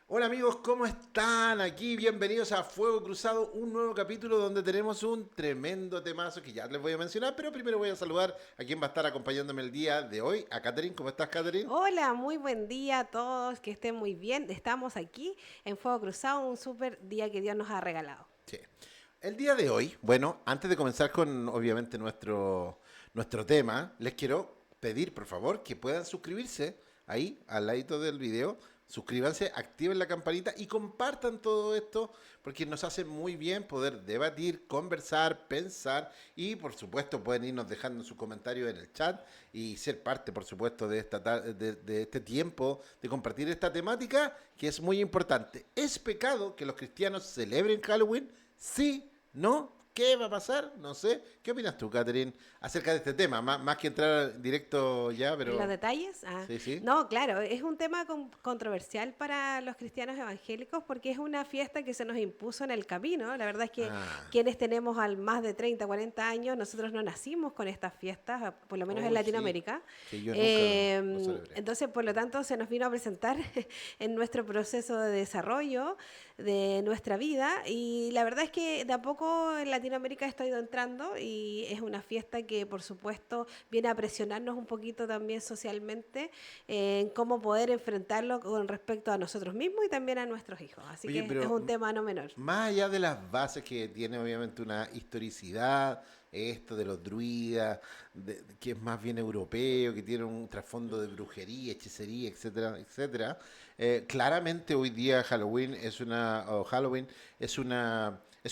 Hola amigos, ¿cómo están? Aquí bienvenidos a Fuego Cruzado, un nuevo capítulo donde tenemos un tremendo temazo que ya les voy a mencionar, pero primero voy a saludar a quien va a estar acompañándome el día de hoy, a Catherine. ¿Cómo estás, Catherine? Hola, muy buen día a todos, que estén muy bien. Estamos aquí en Fuego Cruzado, un súper día que Dios nos ha regalado. Sí. El día de hoy, bueno, antes de comenzar con obviamente nuestro tema, les quiero pedir por favor que puedan suscribirse ahí al ladito del video. Suscríbanse, activen la campanita y compartan todo esto porque nos hace muy bien poder debatir, conversar, pensar y por supuesto pueden irnos dejando sus comentarios en el chat y ser parte por supuesto de este tiempo de compartir esta temática que es muy importante. ¿Es pecado que los cristianos celebren Halloween? Sí, no, ¿qué va a pasar? No sé. ¿Qué opinas tú, Catherine, acerca de este tema? Más que entrar directo ya, ¿En los pero... detalles? Sí, sí. No, claro, es un tema controversial para los cristianos evangélicos porque es una fiesta que se nos impuso en el camino. La verdad es que Ah, quienes tenemos al más de 30, 40 años, nosotros no nacimos con estas fiestas, por lo menos en uy, sí. Latinoamérica. Sí, yo nunca lo celebré. Entonces, por lo tanto, se nos vino a presentar en nuestro proceso de desarrollo de nuestra vida y la verdad es que de a poco en Latinoamérica está ido entrando y es una fiesta que por supuesto viene a presionarnos un poquito también socialmente en cómo poder enfrentarlo con respecto a nosotros mismos y también a nuestros hijos. Así Oye, que es pero un tema no menor. más allá de las bases que tiene obviamente una historicidad, esto de los druidas, que es más bien europeo, que tiene un trasfondo de brujería, hechicería, etcétera, etcétera. Claramente hoy día Halloween es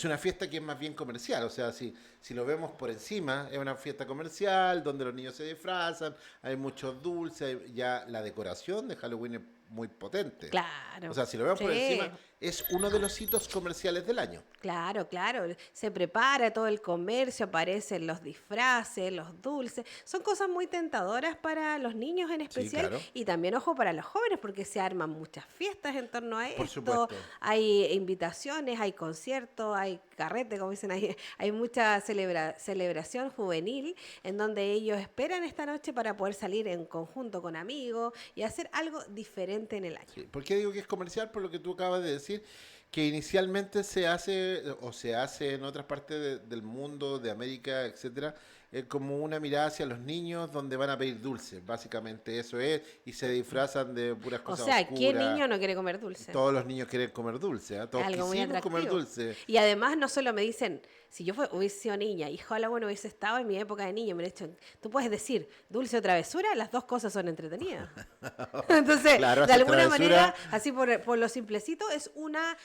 una fiesta que es más bien comercial. O sea, si lo vemos por encima, es una fiesta comercial donde los niños se disfrazan, hay muchos dulces, ya la decoración de Halloween es muy potente. O Claro, sea, si lo vemos por encima, sí. es uno de los hitos comerciales del año. Claro, claro, se prepara todo el comercio, aparecen los disfraces, los dulces, son cosas muy tentadoras para los niños en Sí, especial claro. y también, ojo, para los jóvenes porque se arman muchas fiestas en torno a Por esto, supuesto. hay invitaciones, hay conciertos, hay carrete, como dicen, hay mucha celebración juvenil en donde ellos esperan esta noche para poder salir en conjunto con amigos y hacer algo diferente en el año. Sí. ¿Por qué digo que es comercial? Por lo que tú acabas de decir, que inicialmente se hace o se hace en otras partes del mundo, de América, etcétera, como una mirada hacia los niños donde van a pedir dulces. Básicamente eso es, y se disfrazan de puras O cosas sea, ¿qué oscuras. niño no quiere comer dulce? Todos los niños quieren comer dulce, ¿ah? Es Todos algo muy quisimos comer atractivo. dulce. Y además no solo me dicen, si yo hubiese sido niña y Halloween hubiese estado en mi época de niño, me han dicho, tú puedes decir dulce o travesura, las dos cosas son entretenidas. Entonces, Claro, de hacer alguna manera, travesura. así por lo simplecito, es una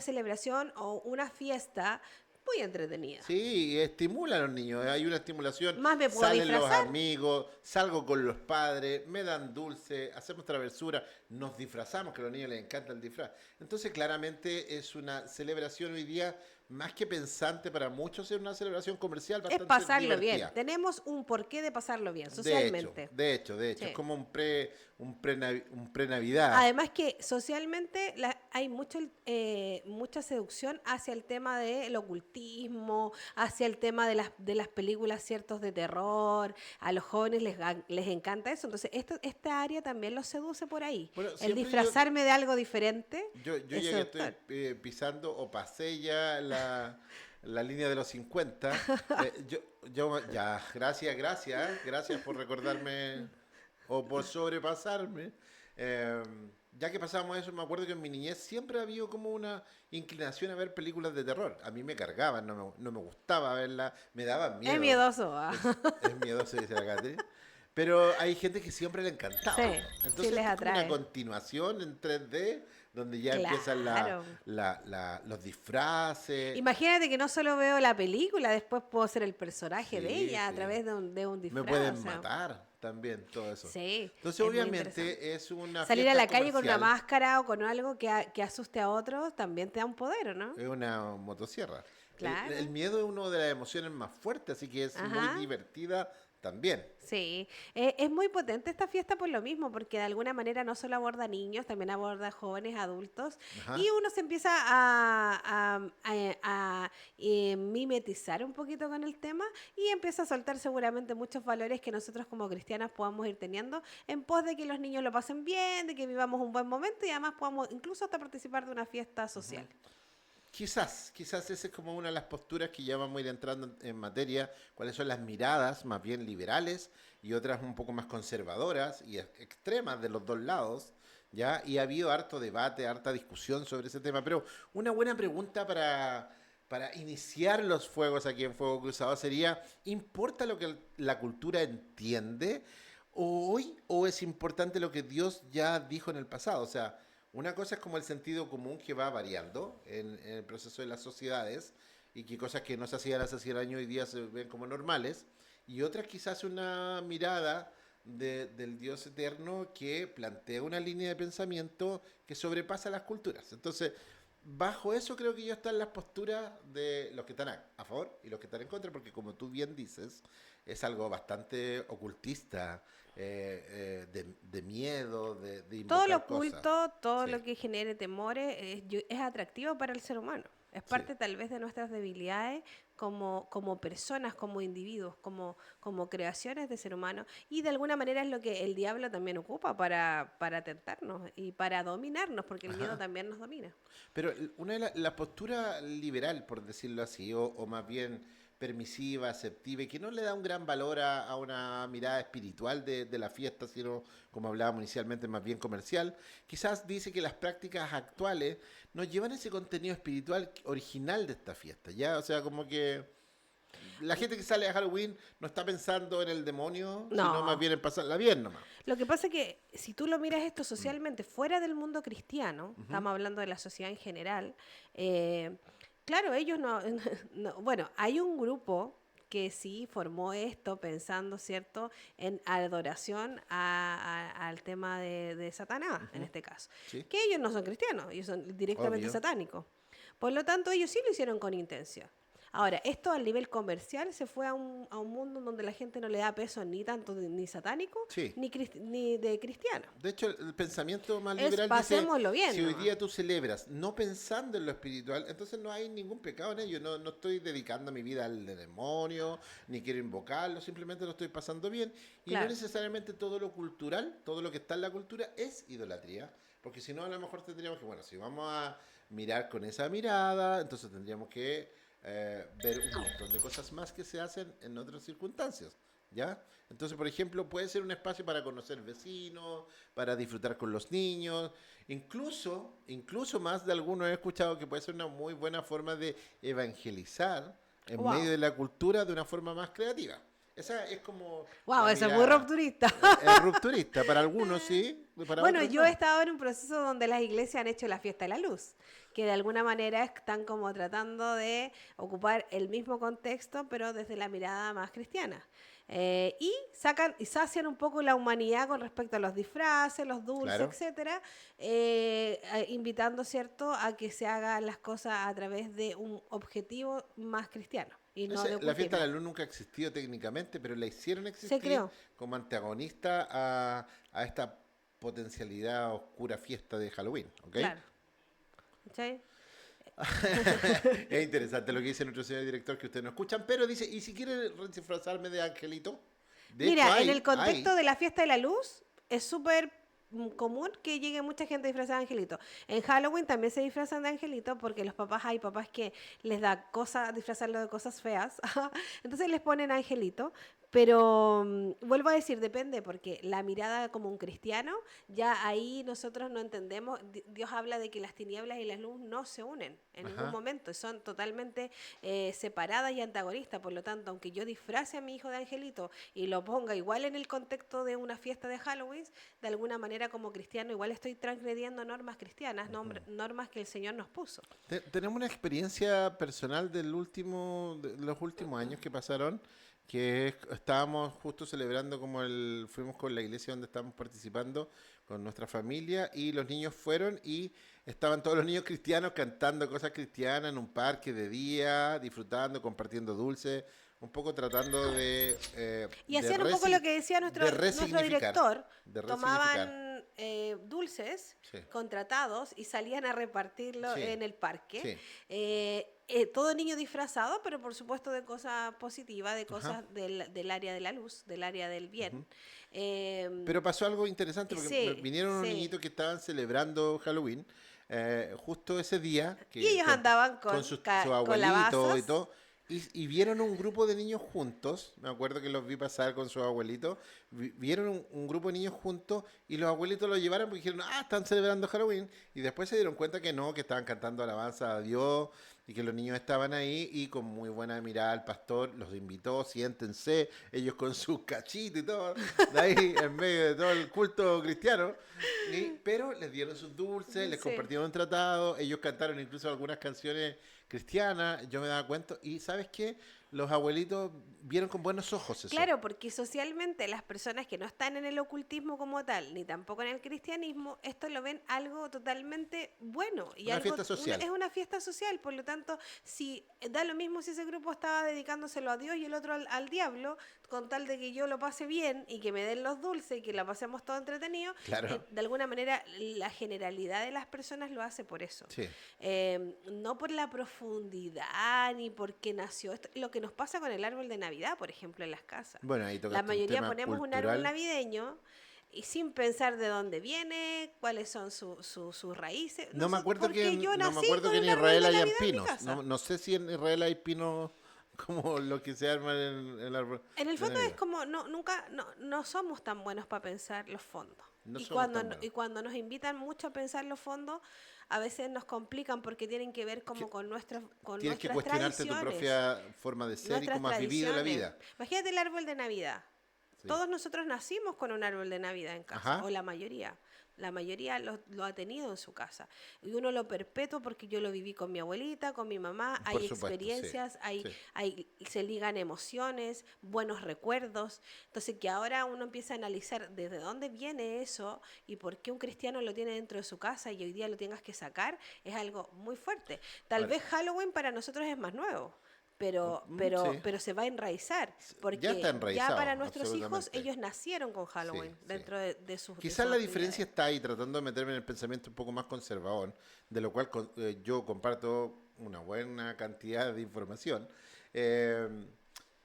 celebración o una fiesta muy entretenida. Sí, estimula a los niños, hay una estimulación, Más me puedo salen los disfrazar. amigos, salgo con los padres, me dan dulce, hacemos travesura, nos disfrazamos, que a los niños les encanta el disfraz. Entonces, claramente es una celebración hoy día, más que pensante para muchos, es una celebración comercial Es bastante pasarlo bien. divertida. Tenemos un porqué de pasarlo bien, De hecho, socialmente. es Sí. como un pre-Navidad. Además que socialmente hay mucha seducción hacia el tema del ocultismo, hacia el tema de las películas ciertos de terror. A los jóvenes les encanta eso. Entonces, esta área también los seduce por ahí. Bueno, El siempre disfrazarme de algo diferente yo es ya que estoy seductor. pisando o pasé ya la línea de los 50. Ya, gracias por recordarme o por sobrepasarme. Eh, ya que pasamos eso, me acuerdo que en mi niñez siempre había como una inclinación a ver películas de terror. A mí me cargaban, no me gustaba verlas, me daban Es miedo. miedoso. Es miedoso, dice la Cate. Pero hay gente que siempre le Sí, encantaba. sí Entonces les esto es como una atrae. continuación en 3D, donde ya empiezan Claro. los disfraces. Imagínate que no solo veo la película, después puedo ser el personaje de Sí, ella a sí. través de un Me disfraz. O pueden sea, matar también, todo eso. sí, Entonces, es muy interesante. obviamente, es una Salir a fiesta la calle con una comercial, máscara o con algo que asuste a otros también te da un poder, ¿o no? es una motosierra. El Claro. miedo es una de las emociones más fuertes, así que es muy Ajá. divertida también. Sí, es muy potente esta fiesta por lo mismo, porque de alguna manera no solo aborda niños, también aborda jóvenes, adultos, y Ajá. uno se empieza mimetizar un poquito con el tema y empieza a soltar seguramente muchos valores que nosotros como cristianas podamos ir teniendo en pos de que los niños lo pasen bien, de que vivamos un buen momento y además podamos incluso hasta participar de una fiesta social. Quizás esa es como una de las posturas que ya vamos a ir entrando en materia, cuáles son las miradas más bien liberales y otras un poco más conservadoras y extremas de los dos lados, ¿ya? Y ha habido harto debate, harta discusión sobre ese tema, pero una buena pregunta para iniciar los fuegos aquí en Fuego Cruzado sería, ¿importa lo que la cultura entiende hoy o es importante lo que Dios ya dijo en el pasado? O sea, una cosa es como el sentido común que va variando en el proceso de las sociedades y que cosas que no se hacían hace 100 años hoy día se ven como normales. Y otra quizás una mirada del Dios eterno que plantea una línea de pensamiento que sobrepasa las culturas. Entonces, bajo eso creo que ya están las posturas de los que están a favor y los que están en contra, porque como tú bien dices, es algo bastante ocultista, de miedo, de Todo lo invocar cosas. oculto, todo Sí, lo que genere temores, es atractivo para el ser humano. Es sí. parte tal vez de nuestras debilidades como personas, como individuos, como creaciones de ser humano. Y de alguna manera es lo que el diablo también ocupa para tentarnos y para dominarnos, porque el miedo Ajá. también nos domina. Pero una de la postura liberal, por decirlo así, o más bien permisiva, aceptiva, y que no le da un gran valor a una mirada espiritual de la fiesta, sino, como hablábamos inicialmente, más bien comercial, quizás dice que las prácticas actuales nos llevan ese contenido espiritual original de esta fiesta, ¿ya? O sea, como que la gente que sale a Halloween no está pensando en el demonio, sino más No. bien en pasarla bien nomás. Lo que pasa es que si tú lo miras esto socialmente fuera del mundo cristiano, Ujú. estamos hablando de la sociedad en general, eh, claro, ellos no, bueno, hay un grupo que sí formó esto pensando, ¿cierto?, en adoración al tema de Satanás, en Ujú. este caso, Sí, que ellos no son cristianos, ellos son directamente obvio. satánicos. Por lo tanto, ellos sí lo hicieron con intención. Ahora, esto al nivel comercial se fue a un mundo donde la gente no le da peso ni tanto ni satánico Sí. ni de cristiano. De hecho, el pensamiento más Es liberal dice, pasémoslo si bien hoy nomás. día tú celebras no pensando en lo espiritual, entonces no hay ningún pecado en ello. No, no estoy dedicando mi vida al demonio, ni quiero invocarlo, simplemente lo estoy pasando bien. Y no Claro. necesariamente todo lo cultural, todo lo que está en la cultura es idolatría. Porque si no, a lo mejor tendríamos que, bueno, si vamos a mirar con esa mirada, entonces tendríamos que ver un montón de cosas más que se hacen en otras circunstancias. ¿Ya? Entonces, por ejemplo, puede ser un espacio para conocer vecinos, para disfrutar con los niños, incluso más de algunos he escuchado que puede ser una muy buena forma de evangelizar en medio Wow. de la cultura de una forma más creativa. Esa es como Wow, la eso es muy mirada. rupturista. Es rupturista, para algunos sí, para Bueno, otros yo he no. estado en un proceso donde las iglesias han hecho la fiesta de la luz, que de alguna manera están como tratando de ocupar el mismo contexto, pero desde la mirada más cristiana. Y sacan y sacian un poco la humanidad con respecto a los disfraces, los dulces, Claro. etcétera, invitando, ¿cierto?, a que se hagan las cosas a través de un objetivo más cristiano y no de La fiesta de ocultismo. la luz nunca ha existido técnicamente, pero la hicieron Se existir creó, como antagonista a esta potencialidad oscura fiesta de Halloween, ¿ok? claro. ¿Cachai? Es interesante lo que dice nuestro señor director que ustedes no escuchan, pero dice, ¿y si quiere disfrazarme de angelito? De hecho, Mira, en el contexto hay. de la fiesta de la luz, es súper común que llegue mucha gente disfrazada de angelito. En Halloween también se disfrazan de angelito porque los papás, hay papás que les da cosa disfrazarlo de cosas feas, entonces les ponen angelito. Pero vuelvo a decir, depende, porque la mirada como un cristiano, ya ahí nosotros no entendemos. Dios habla de que las tinieblas y la luz no se unen en ningún Ajá. momento, son totalmente separadas y antagonistas. Por lo tanto, aunque yo disfrace a mi hijo de angelito y lo ponga igual en el contexto de una fiesta de Halloween, de alguna manera como cristiano igual estoy transgrediendo normas cristianas, normas que el Señor nos puso. Tenemos una experiencia personal de los últimos años que pasaron, estábamos justo celebrando fuimos con la iglesia donde estábamos participando con nuestra familia y los niños fueron y estaban todos los niños cristianos cantando cosas cristianas en un parque de día, disfrutando, compartiendo dulces. un poco tratando Y hacían un poco lo que decía nuestro director, de resignificar. tomaban dulces Sí, contratados y salían a repartirlo sí, en el parque. sí. Todo niño disfrazado, pero por supuesto de cosas positivas, de Ajá. cosas del área de la luz, del área del bien. Pero pasó algo interesante porque Sí, vinieron unos sí. niñitos que estaban celebrando Halloween justo ese día, Y que ellos andaban con su con abuelito y calabazas. todo, y vieron un grupo de niños juntos, me acuerdo que los vi pasar con sus abuelitos, vieron un grupo de niños juntos y los abuelitos los llevaron porque dijeron, ah, están celebrando Halloween, y después se dieron cuenta que no, que estaban cantando alabanza a Dios y que los niños estaban ahí y con muy buena mirada el pastor los invitó, siéntense, ellos con sus cachitos y todo, de ahí en medio de todo el culto cristiano, pero les dieron sus dulces, les Sí. compartieron un tratado, ellos cantaron incluso algunas canciones cristianas, yo me daba cuenta, y ¿sabes qué? Los abuelitos vieron con buenos ojos eso. Claro, porque socialmente las personas que no están en el ocultismo como tal, ni tampoco en el cristianismo, esto lo ven algo totalmente bueno y Una algo fiesta social. es una fiesta social. Por lo tanto, si da lo mismo si ese grupo estaba dedicándoselo a Dios y el otro al diablo, con tal de que yo lo pase bien y que me den los dulces y que la pasemos todo entretenido, Claro, de alguna manera la generalidad de las personas lo hace por eso. sí. No por la profundidad ni porque nació esto. Lo que nos pasa con el árbol de Navidad, por ejemplo, en las casas. Bueno, ahí La tocaste un mayoría tema ponemos un árbol cultural. navideño y sin pensar de dónde viene, cuáles son sus raíces. No me acuerdo Porque yo no me nací acuerdo con que un en árbol Israel de hayan Navidad en mi pinos. No, casa. no sé si en Israel hay pinos como lo que se arma en el árbol En el de fondo es Navidad. como, no somos tan buenos para pensar los fondos. No Y somos tan buenos. y cuando nos invitan mucho a pensar los fondos, a veces nos complican porque tienen que ver como Que con tienes que nuestras cuestionarte tu tradiciones. propia forma de ser y Nuestras cómo has vivido la tradiciones. vida. Imagínate el árbol de Navidad. Sí. Todos nosotros nacimos con un árbol de Navidad en casa, o Ajá, la mayoría. La mayoría lo ha tenido en su casa. Y uno lo perpetúa porque yo lo viví con mi abuelita, con mi mamá. por Hay supuesto, sí. experiencias, Sí. se ligan emociones, buenos recuerdos. Entonces, que ahora uno empieza a analizar desde dónde viene eso y por qué un cristiano lo tiene dentro de su casa y hoy día lo tengas que sacar, es algo muy fuerte. Tal Ahora, vez Halloween para nosotros es más nuevo. sí. Pero se va a enraizar, Ya está porque ya para enraizado, nuestros hijos, absolutamente. ellos nacieron con Sí, Halloween sí. dentro de Quizás sus la diferencia actividades. está ahí, tratando de meterme en el pensamiento un poco más conservador, de lo cual yo comparto una buena cantidad de información. Eh,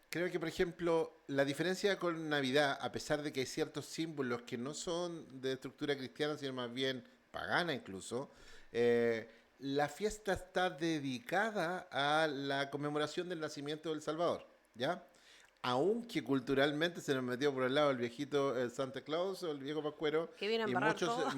Creo que, por ejemplo, la diferencia con Navidad, a pesar de que hay ciertos símbolos que no son de estructura cristiana, sino más bien pagana incluso, la fiesta está dedicada a la conmemoración del nacimiento del Salvador, ¿ya? Aunque culturalmente se nos metió por el lado el viejito Santa Claus o el viejo Pascuero, Que viene a y embarrar todo.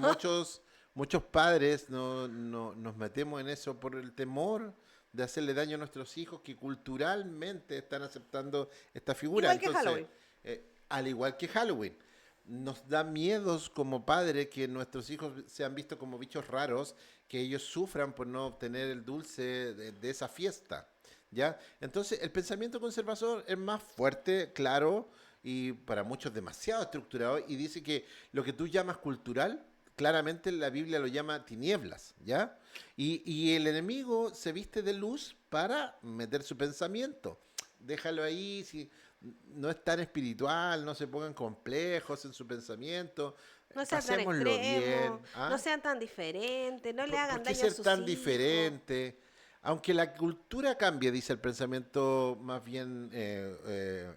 muchos padres nos metemos en eso por el temor de hacerle daño a nuestros hijos que culturalmente están aceptando esta figura. Igual que Entonces, Halloween. al igual que Halloween, nos da miedos como padres que nuestros hijos sean vistos como bichos raros, que ellos sufran por no obtener el dulce de esa fiesta. ¿Ya? Entonces, el pensamiento conservador es más fuerte, claro, y para muchos demasiado estructurado, y dice que lo que tú llamas cultural, claramente la Biblia lo llama tinieblas, ¿ya? Y el enemigo se viste de luz para meter su pensamiento. Déjalo ahí, si no es tan espiritual, no se pongan complejos en su pensamiento, No sean tan pasémoslo extremos, bien, no ¿ah? sean tan diferentes, no le ¿Por hagan qué daño a ser sus tan hijos. diferente? Aunque la cultura cambie, dice el pensamiento más bien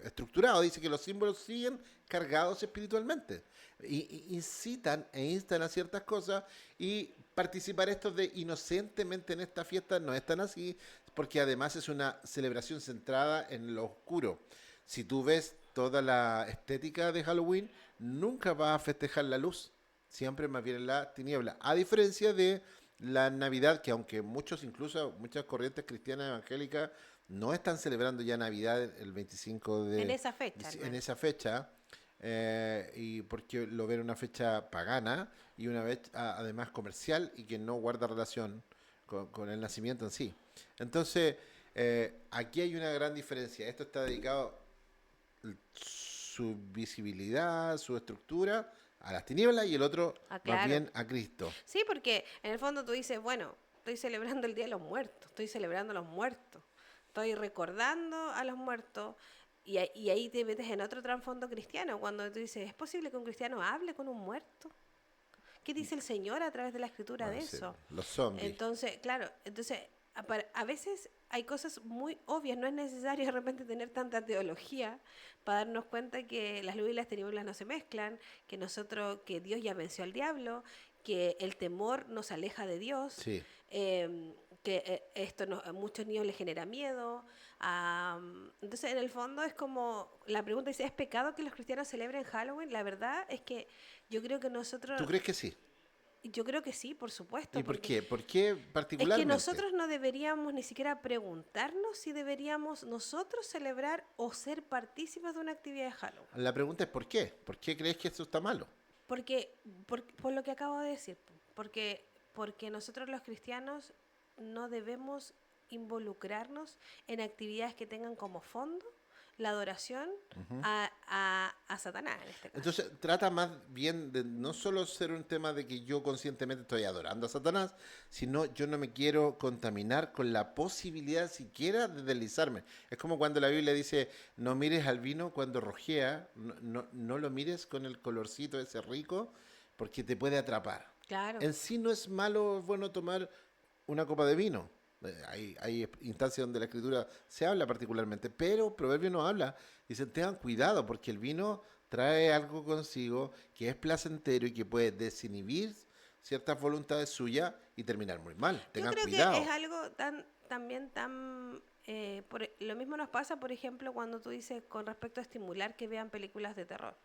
estructurado, dice que los símbolos siguen cargados espiritualmente. Incitan e instan a ciertas cosas y participar estos de inocentemente en esta fiesta no es tan así, porque además es una celebración centrada en lo oscuro. Si tú ves toda la estética de Halloween, nunca vas a festejar la luz, siempre más bien en la tiniebla. A diferencia de la Navidad, que aunque muchos, incluso muchas corrientes cristianas evangélicas, no están celebrando ya Navidad el 25 En esa fecha, al en menos. esa fecha, y porque lo ven una fecha pagana y una vez además comercial y que no guarda relación con el nacimiento en sí. Entonces, aquí hay una gran diferencia. Esto está dedicado su visibilidad, su estructura a las tinieblas y el otro Ah, más claro. bien a Cristo. Sí, porque en el fondo tú dices, bueno, estoy celebrando el Día de los Muertos, estoy celebrando a los muertos. estoy recordando a los muertos. Y ahí te metes en otro trasfondo cristiano, cuando tú dices, ¿es posible que un cristiano hable con un muerto? ¿Qué dice el Señor a través de la escritura Bueno, de sí, eso? los zombies. Entonces, claro, a veces hay cosas muy obvias, no es necesario de repente tener tanta teología para darnos cuenta que las luces y las tinieblas no se mezclan, que Dios ya venció al diablo, que el temor nos aleja de Dios, Sí. a muchos niños les genera miedo. Entonces, en el fondo es como, la pregunta es pecado que los cristianos celebren Halloween? La verdad es que yo creo que ¿Tú nosotros, crees que sí? yo creo que sí, por ¿Y supuesto, por porque qué? ¿Por qué es que particularmente? nosotros no deberíamos ni siquiera preguntarnos si deberíamos nosotros celebrar o ser partícipes de una actividad de Halloween. La pregunta es ¿por qué? ¿Por qué crees que esto está malo? Porque, por lo que acabo de decir, porque nosotros los cristianos no debemos involucrarnos en actividades que tengan como fondo la adoración a Satanás en este caso. Entonces trata más bien de no solo ser un tema de que yo conscientemente estoy adorando a Satanás, sino yo no me quiero contaminar con la posibilidad siquiera de deslizarme. Es como cuando la Biblia dice, no mires al vino cuando rojea, no lo mires con el colorcito ese rico, porque te puede atrapar. Claro. En sí no es malo, es bueno tomar una copa de vino. Hay instancias donde la escritura se habla particularmente, pero Proverbio no habla. Dicen, tengan cuidado porque el vino trae algo consigo que es placentero y que puede desinhibir ciertas voluntades suyas y terminar muy mal. Yo Tengan creo que es cuidado. algo también tan... lo mismo nos pasa, por ejemplo, cuando tú dices con respecto a estimular que vean películas de terror,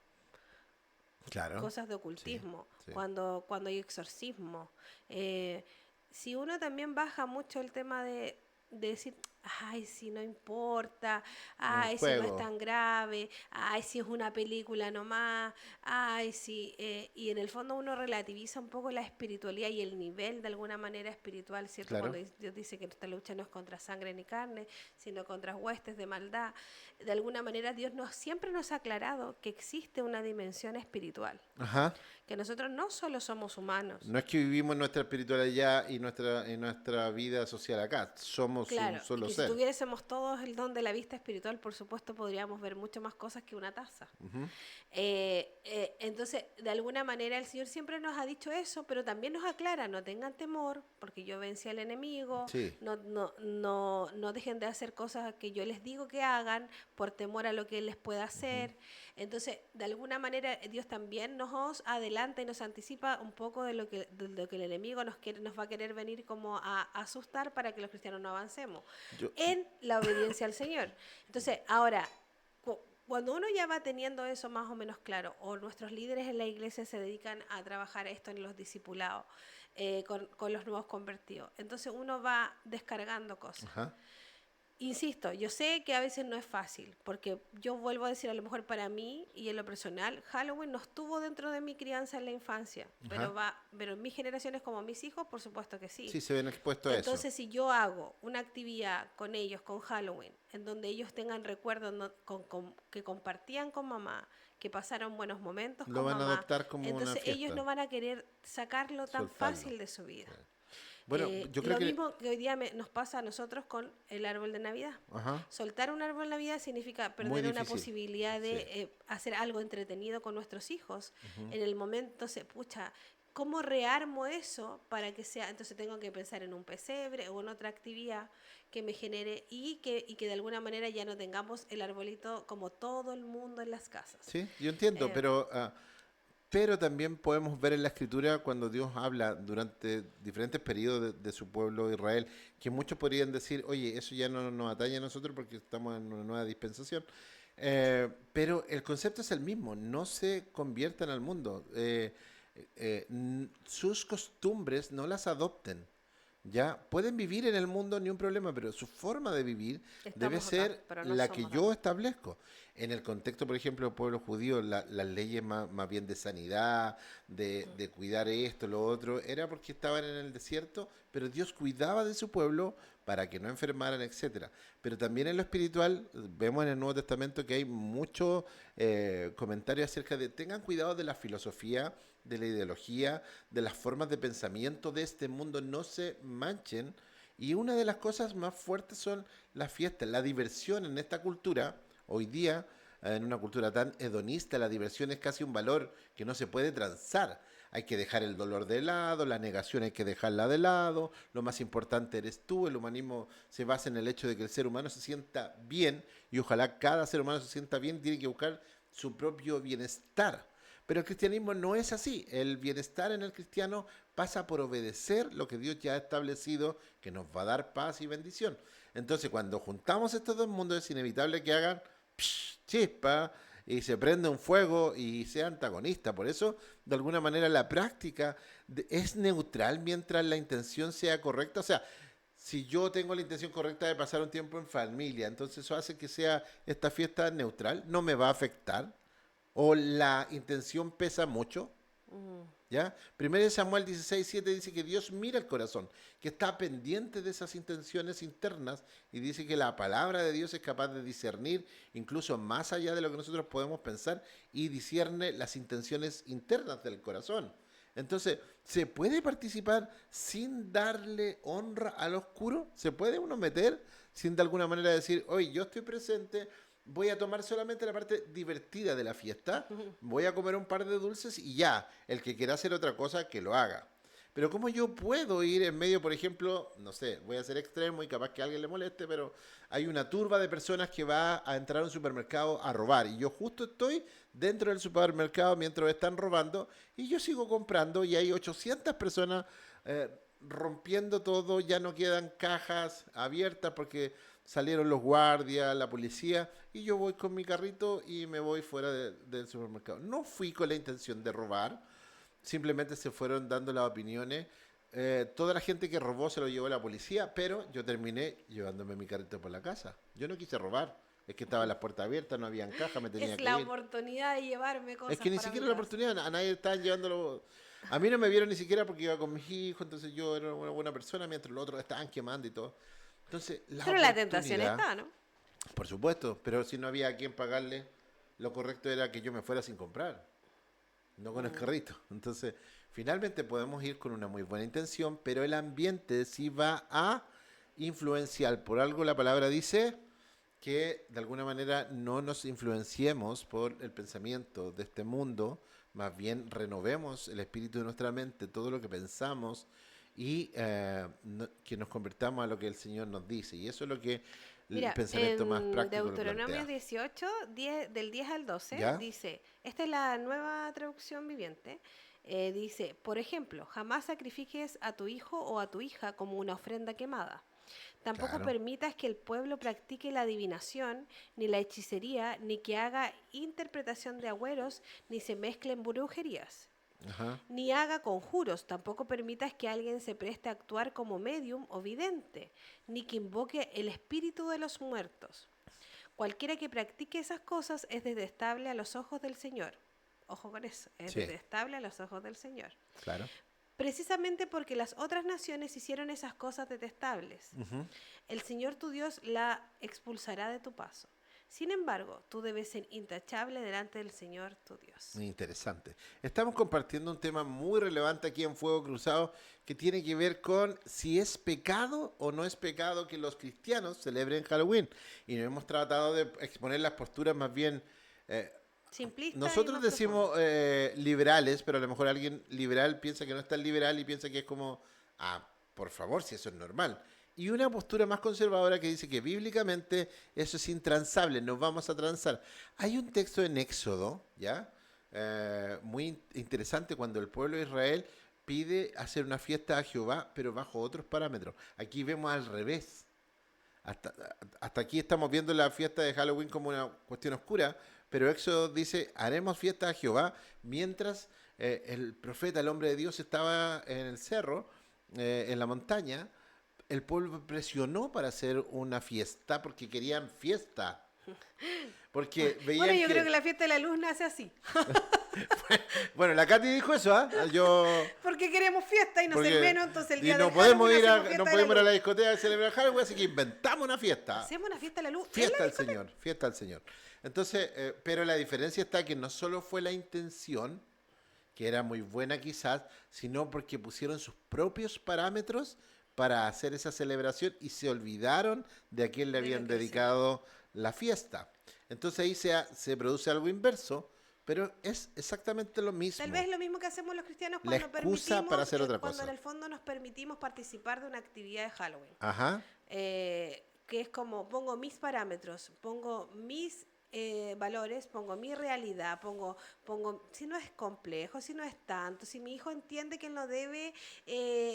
Claro. cosas de Sí, ocultismo, sí. cuando hay exorcismo. Eh, si uno también baja mucho el tema de decir, ay, si no importa, Un ay, si no es juego. tan grave, ay, si es una película nomás, ay, si... y en el fondo uno relativiza un poco la espiritualidad y el nivel de alguna manera espiritual, ¿cierto? Claro. Cuando Dios dice que nuestra lucha no es contra sangre ni carne, sino contra huestes de maldad. De alguna manera Dios siempre nos ha aclarado que existe una dimensión espiritual, Ajá. que nosotros no solo somos humanos. No es que vivimos nuestra espiritualidad y nuestra vida social acá. Somos un Claro, y solo que si ser. tuviésemos todos el don de la vista espiritual, por supuesto podríamos ver mucho más cosas que una taza. Ujú. Entonces, de alguna manera el Señor siempre nos ha dicho eso, pero también nos aclara, no tengan temor, porque yo vencí al enemigo, Sí. no dejen de hacer cosas que yo les digo que hagan por temor a lo que Él les pueda hacer. Entonces, de alguna manera Dios también nos adelanta y nos anticipa un poco de lo que el enemigo nos va a querer venir como a asustar para que los cristianos no avancemos Yo, en la obediencia al Señor. Entonces, ahora, cuando uno ya va teniendo eso más o menos claro, o nuestros líderes en la iglesia se dedican a trabajar esto en los discipulados, con los nuevos convertidos, entonces uno va descargando cosas. ajá. Insisto, yo sé que a veces no es fácil, porque yo vuelvo a decir, a lo mejor para mí y en lo personal, Halloween no estuvo dentro de mi crianza en la infancia, Ajá. pero en mis generaciones como mis hijos, por supuesto que sí. Sí, se ven expuestos a eso. Entonces, si yo hago una actividad con ellos, con Halloween, en donde ellos tengan recuerdos que compartían con mamá, que pasaron buenos momentos Lo con van a mamá, adoptar como una entonces ellos fiesta, no van a querer sacarlo tan soltarlo. fácil de su vida. Sí. Bueno, yo creo Lo que... mismo que hoy día nos pasa a nosotros con el árbol de Navidad. Ajá, Soltar un árbol de Navidad significa muy perder una difícil. posibilidad Sí. de hacer algo entretenido con nuestros hijos. Ujú. En el momento pucha, ¿cómo rearmo eso para que sea? Entonces tengo que pensar en un pesebre o en otra actividad que me genere y que de alguna manera ya no tengamos el arbolito como todo el mundo en las casas. Sí, yo entiendo, Eh, pero también podemos ver en la escritura cuando Dios habla durante diferentes periodos de su pueblo Israel, que muchos podrían decir, oye, eso ya no nos atañe a nosotros porque estamos en una nueva dispensación. Pero el concepto es el mismo, no se conviertan al mundo. Sus costumbres no las adopten. Ya pueden vivir en el mundo ni un problema, pero su forma de vivir debe Estamos acá, ser pero no la que somos de yo acá. establezco. En el contexto, por ejemplo, del pueblo judío, las leyes más bien de sanidad, de cuidar esto, lo otro, era porque estaban en el desierto, pero Dios cuidaba de su pueblo para que no enfermaran, etcétera. Pero también en lo espiritual, vemos en el Nuevo Testamento que hay muchos comentarios acerca de tengan cuidado de la filosofía, de la ideología, de las formas de pensamiento de este mundo, no se manchen Y una de las cosas más fuertes son las fiestas, la diversión en esta cultura. Hoy día, en una cultura tan hedonista, la diversión es casi un valor que no se puede transar. Hay que dejar el dolor de lado, la negación hay que dejarla de lado, lo más importante eres tú. El humanismo se basa en el hecho de que el ser humano se sienta bien, y ojalá cada ser humano se sienta bien, tiene que buscar su propio bienestar. Pero el cristianismo no es así. El bienestar en el cristiano pasa por obedecer lo que Dios ya ha establecido, que nos va a dar paz y bendición. Entonces, cuando juntamos estos dos mundos, es inevitable que hagan chispa y se prende un fuego y sea antagonista. Por eso, de alguna manera, la práctica es neutral mientras la intención sea correcta. O sea, si yo tengo la intención correcta de pasar un tiempo en familia, entonces eso hace que sea esta fiesta neutral, no me va a afectar. O la intención pesa mucho, Mm. ¿ya? Primero Samuel 16:7 dice que Dios mira el corazón, que está pendiente de esas intenciones internas, y dice que la palabra de Dios es capaz de discernir incluso más allá de lo que nosotros podemos pensar, y discierne las intenciones internas del corazón. Entonces, ¿se puede participar sin darle honra al oscuro? ¿Se puede uno meter sin de alguna manera decir, oye, yo estoy presente, voy a tomar solamente la parte divertida de la fiesta, voy a comer un par de dulces y ya, el que quiera hacer otra cosa, que lo haga? Pero ¿cómo yo puedo ir en medio, por ejemplo, no sé, voy a ser extremo y capaz que a alguien le moleste, pero hay una turba de personas que va a entrar a un supermercado a robar, y yo justo estoy dentro del supermercado mientras están robando, y yo sigo comprando, y hay 800 personas eh, rompiendo todo, ya no quedan cajas abiertas porque salieron los guardias, la policía, y yo voy con mi carrito y me voy fuera del supermercado. No fui con la intención de robar, simplemente se fueron dando las opiniones. Toda la gente que robó se lo llevó la policía, pero yo terminé llevándome mi carrito por la casa. Yo no quise robar, es que estaban las puertas abiertas, no habían caja, me tenía Es que la ir. oportunidad de llevarme Es cosas que ni para mi siquiera la casa. oportunidad, a nadie estaban llevándolo. A mí no me vieron ni siquiera porque iba con mis hijos, entonces yo era una buena persona, mientras los otros estaban quemando y todo. Entonces, la Pero la tentación oportunidad, está, ¿no? por supuesto, pero si no había a quien pagarle, lo correcto era que yo me fuera sin comprar, no con el Mm. carrito. Entonces, finalmente podemos ir con una muy buena intención, pero el ambiente sí va a influenciar. Por algo la palabra dice que de alguna manera no nos influenciemos por el pensamiento de este mundo, más bien renovemos el espíritu de nuestra mente, todo lo que pensamos, y que nos convertamos a lo que el Señor nos dice. Y eso es lo que el Mira, pensamiento más en práctico lo Deuteronomio plantea. 18, del 10 al 12, ¿Ya? dice, esta es la nueva traducción viviente, dice, por ejemplo, jamás sacrifiques a tu hijo o a tu hija como una ofrenda quemada. Tampoco Claro. permitas que el pueblo practique la adivinación, ni la hechicería, ni que haga interpretación de agüeros, ni se mezclen brujerías. Ajá. Ni haga conjuros, tampoco permitas que alguien se preste a actuar como medium o vidente, ni que invoque el espíritu de los muertos. Cualquiera que practique esas cosas es detestable a los ojos del Señor. Ojo con eso, es Sí, detestable a los ojos del Señor. claro. Precisamente porque las otras naciones hicieron esas cosas detestables. Ujú. El Señor tu Dios la expulsará de tu paso. Sin embargo, tú debes ser intachable delante del Señor tu Dios. Muy interesante. Estamos compartiendo un tema muy relevante aquí en Fuego Cruzado, que tiene que ver con si es pecado o no es pecado que los cristianos celebren Halloween. Y nos hemos tratado de exponer las posturas más bien. eh, Simplista y Nosotros más profundo. decimos liberales, pero a lo mejor alguien liberal piensa que no es tan liberal y piensa que es como, ah, por favor, si eso es normal. Y una postura más conservadora que dice que bíblicamente eso es intransable, no vamos a transar. Hay un texto en Éxodo, ¿ya? Muy interesante, cuando el pueblo de Israel pide hacer una fiesta a Jehová, pero bajo otros parámetros. Aquí vemos al revés. Hasta, hasta aquí estamos viendo la fiesta de Halloween como una cuestión oscura, pero Éxodo dice, haremos fiesta a Jehová, mientras el profeta, el hombre de Dios, estaba en el cerro, en la montaña. El pueblo presionó para hacer una fiesta porque querían fiesta, porque Bueno, veían yo creo que... que la fiesta de la luz nace así. Bueno, la Katy dijo eso, ¿ah? Yo... Porque queremos fiesta y no ser Porque menos, entonces el y día no del podemos Halloween ir hacemos a, no fiesta de podemos ir la a la luz. discoteca a celebrar Halloween, así que inventamos una fiesta. Hacemos una fiesta de la luz en Fiesta la al discoteca. Señor, fiesta al Señor. Entonces, pero la diferencia está que no solo fue la intención, que era muy buena quizás, sino porque pusieron sus propios parámetros para hacer esa celebración y se olvidaron de a quién le De lo habían que sí. dedicado la fiesta. Entonces ahí se produce algo inverso, pero es exactamente lo Tal mismo. vez lo mismo que hacemos los cristianos La cuando excusa para hacer otra cuando en cosa. el fondo nos permitimos participar de una actividad de Halloween. Ajá. Que es como pongo mis parámetros, pongo mis valores, pongo mi realidad, pongo, si no es complejo, si no es tanto, si mi hijo entiende que él no debe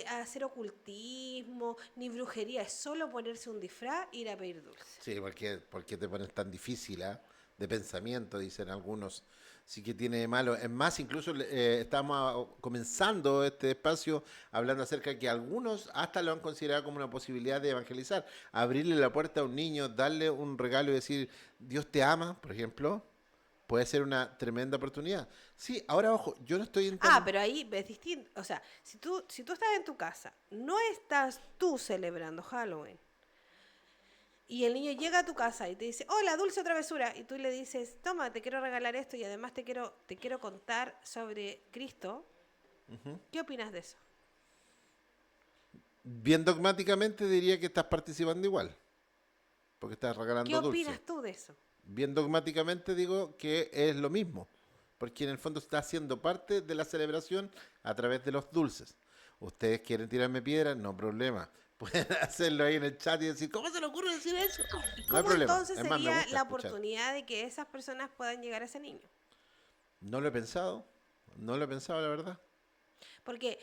hacer ocultismo ni brujería, es solo ponerse un disfraz e ir a pedir dulce. Sí, porque te pones tan difícil, ¿ah? De pensamiento, dicen algunos. Sí que tiene de malo. Es más, incluso estamos comenzando este espacio hablando acerca de que algunos hasta lo han considerado como una posibilidad de evangelizar. Abrirle la puerta a un niño, darle un regalo y decir, Dios te ama, por ejemplo, puede ser una tremenda oportunidad. Sí, ahora ojo, yo no estoy Ah, entrando... pero ahí es distinto. O sea, si tú estás en tu casa, no estás tú celebrando Halloween. Y el niño llega a tu casa y te dice, hola, dulce o travesura. Y tú le dices, toma, te quiero regalar esto y además te quiero contar sobre Cristo. ¿Qué opinas de eso? Bien dogmáticamente diría que estás participando igual, porque estás ¿Qué regalando dulce. opinas tú de eso? Bien dogmáticamente digo que es lo mismo, porque en el fondo está haciendo parte de la celebración a través de los dulces. Ustedes quieren tirarme piedras, no problema. Pueden hacerlo ahí en el chat y decir, ¿cómo se le ocurre decir eso? ¿Y No hay cómo problema. entonces Es más, me sería gusta la escuchar. oportunidad de que esas personas puedan llegar a ese niño? No lo he pensado, no lo he pensado, la verdad. Porque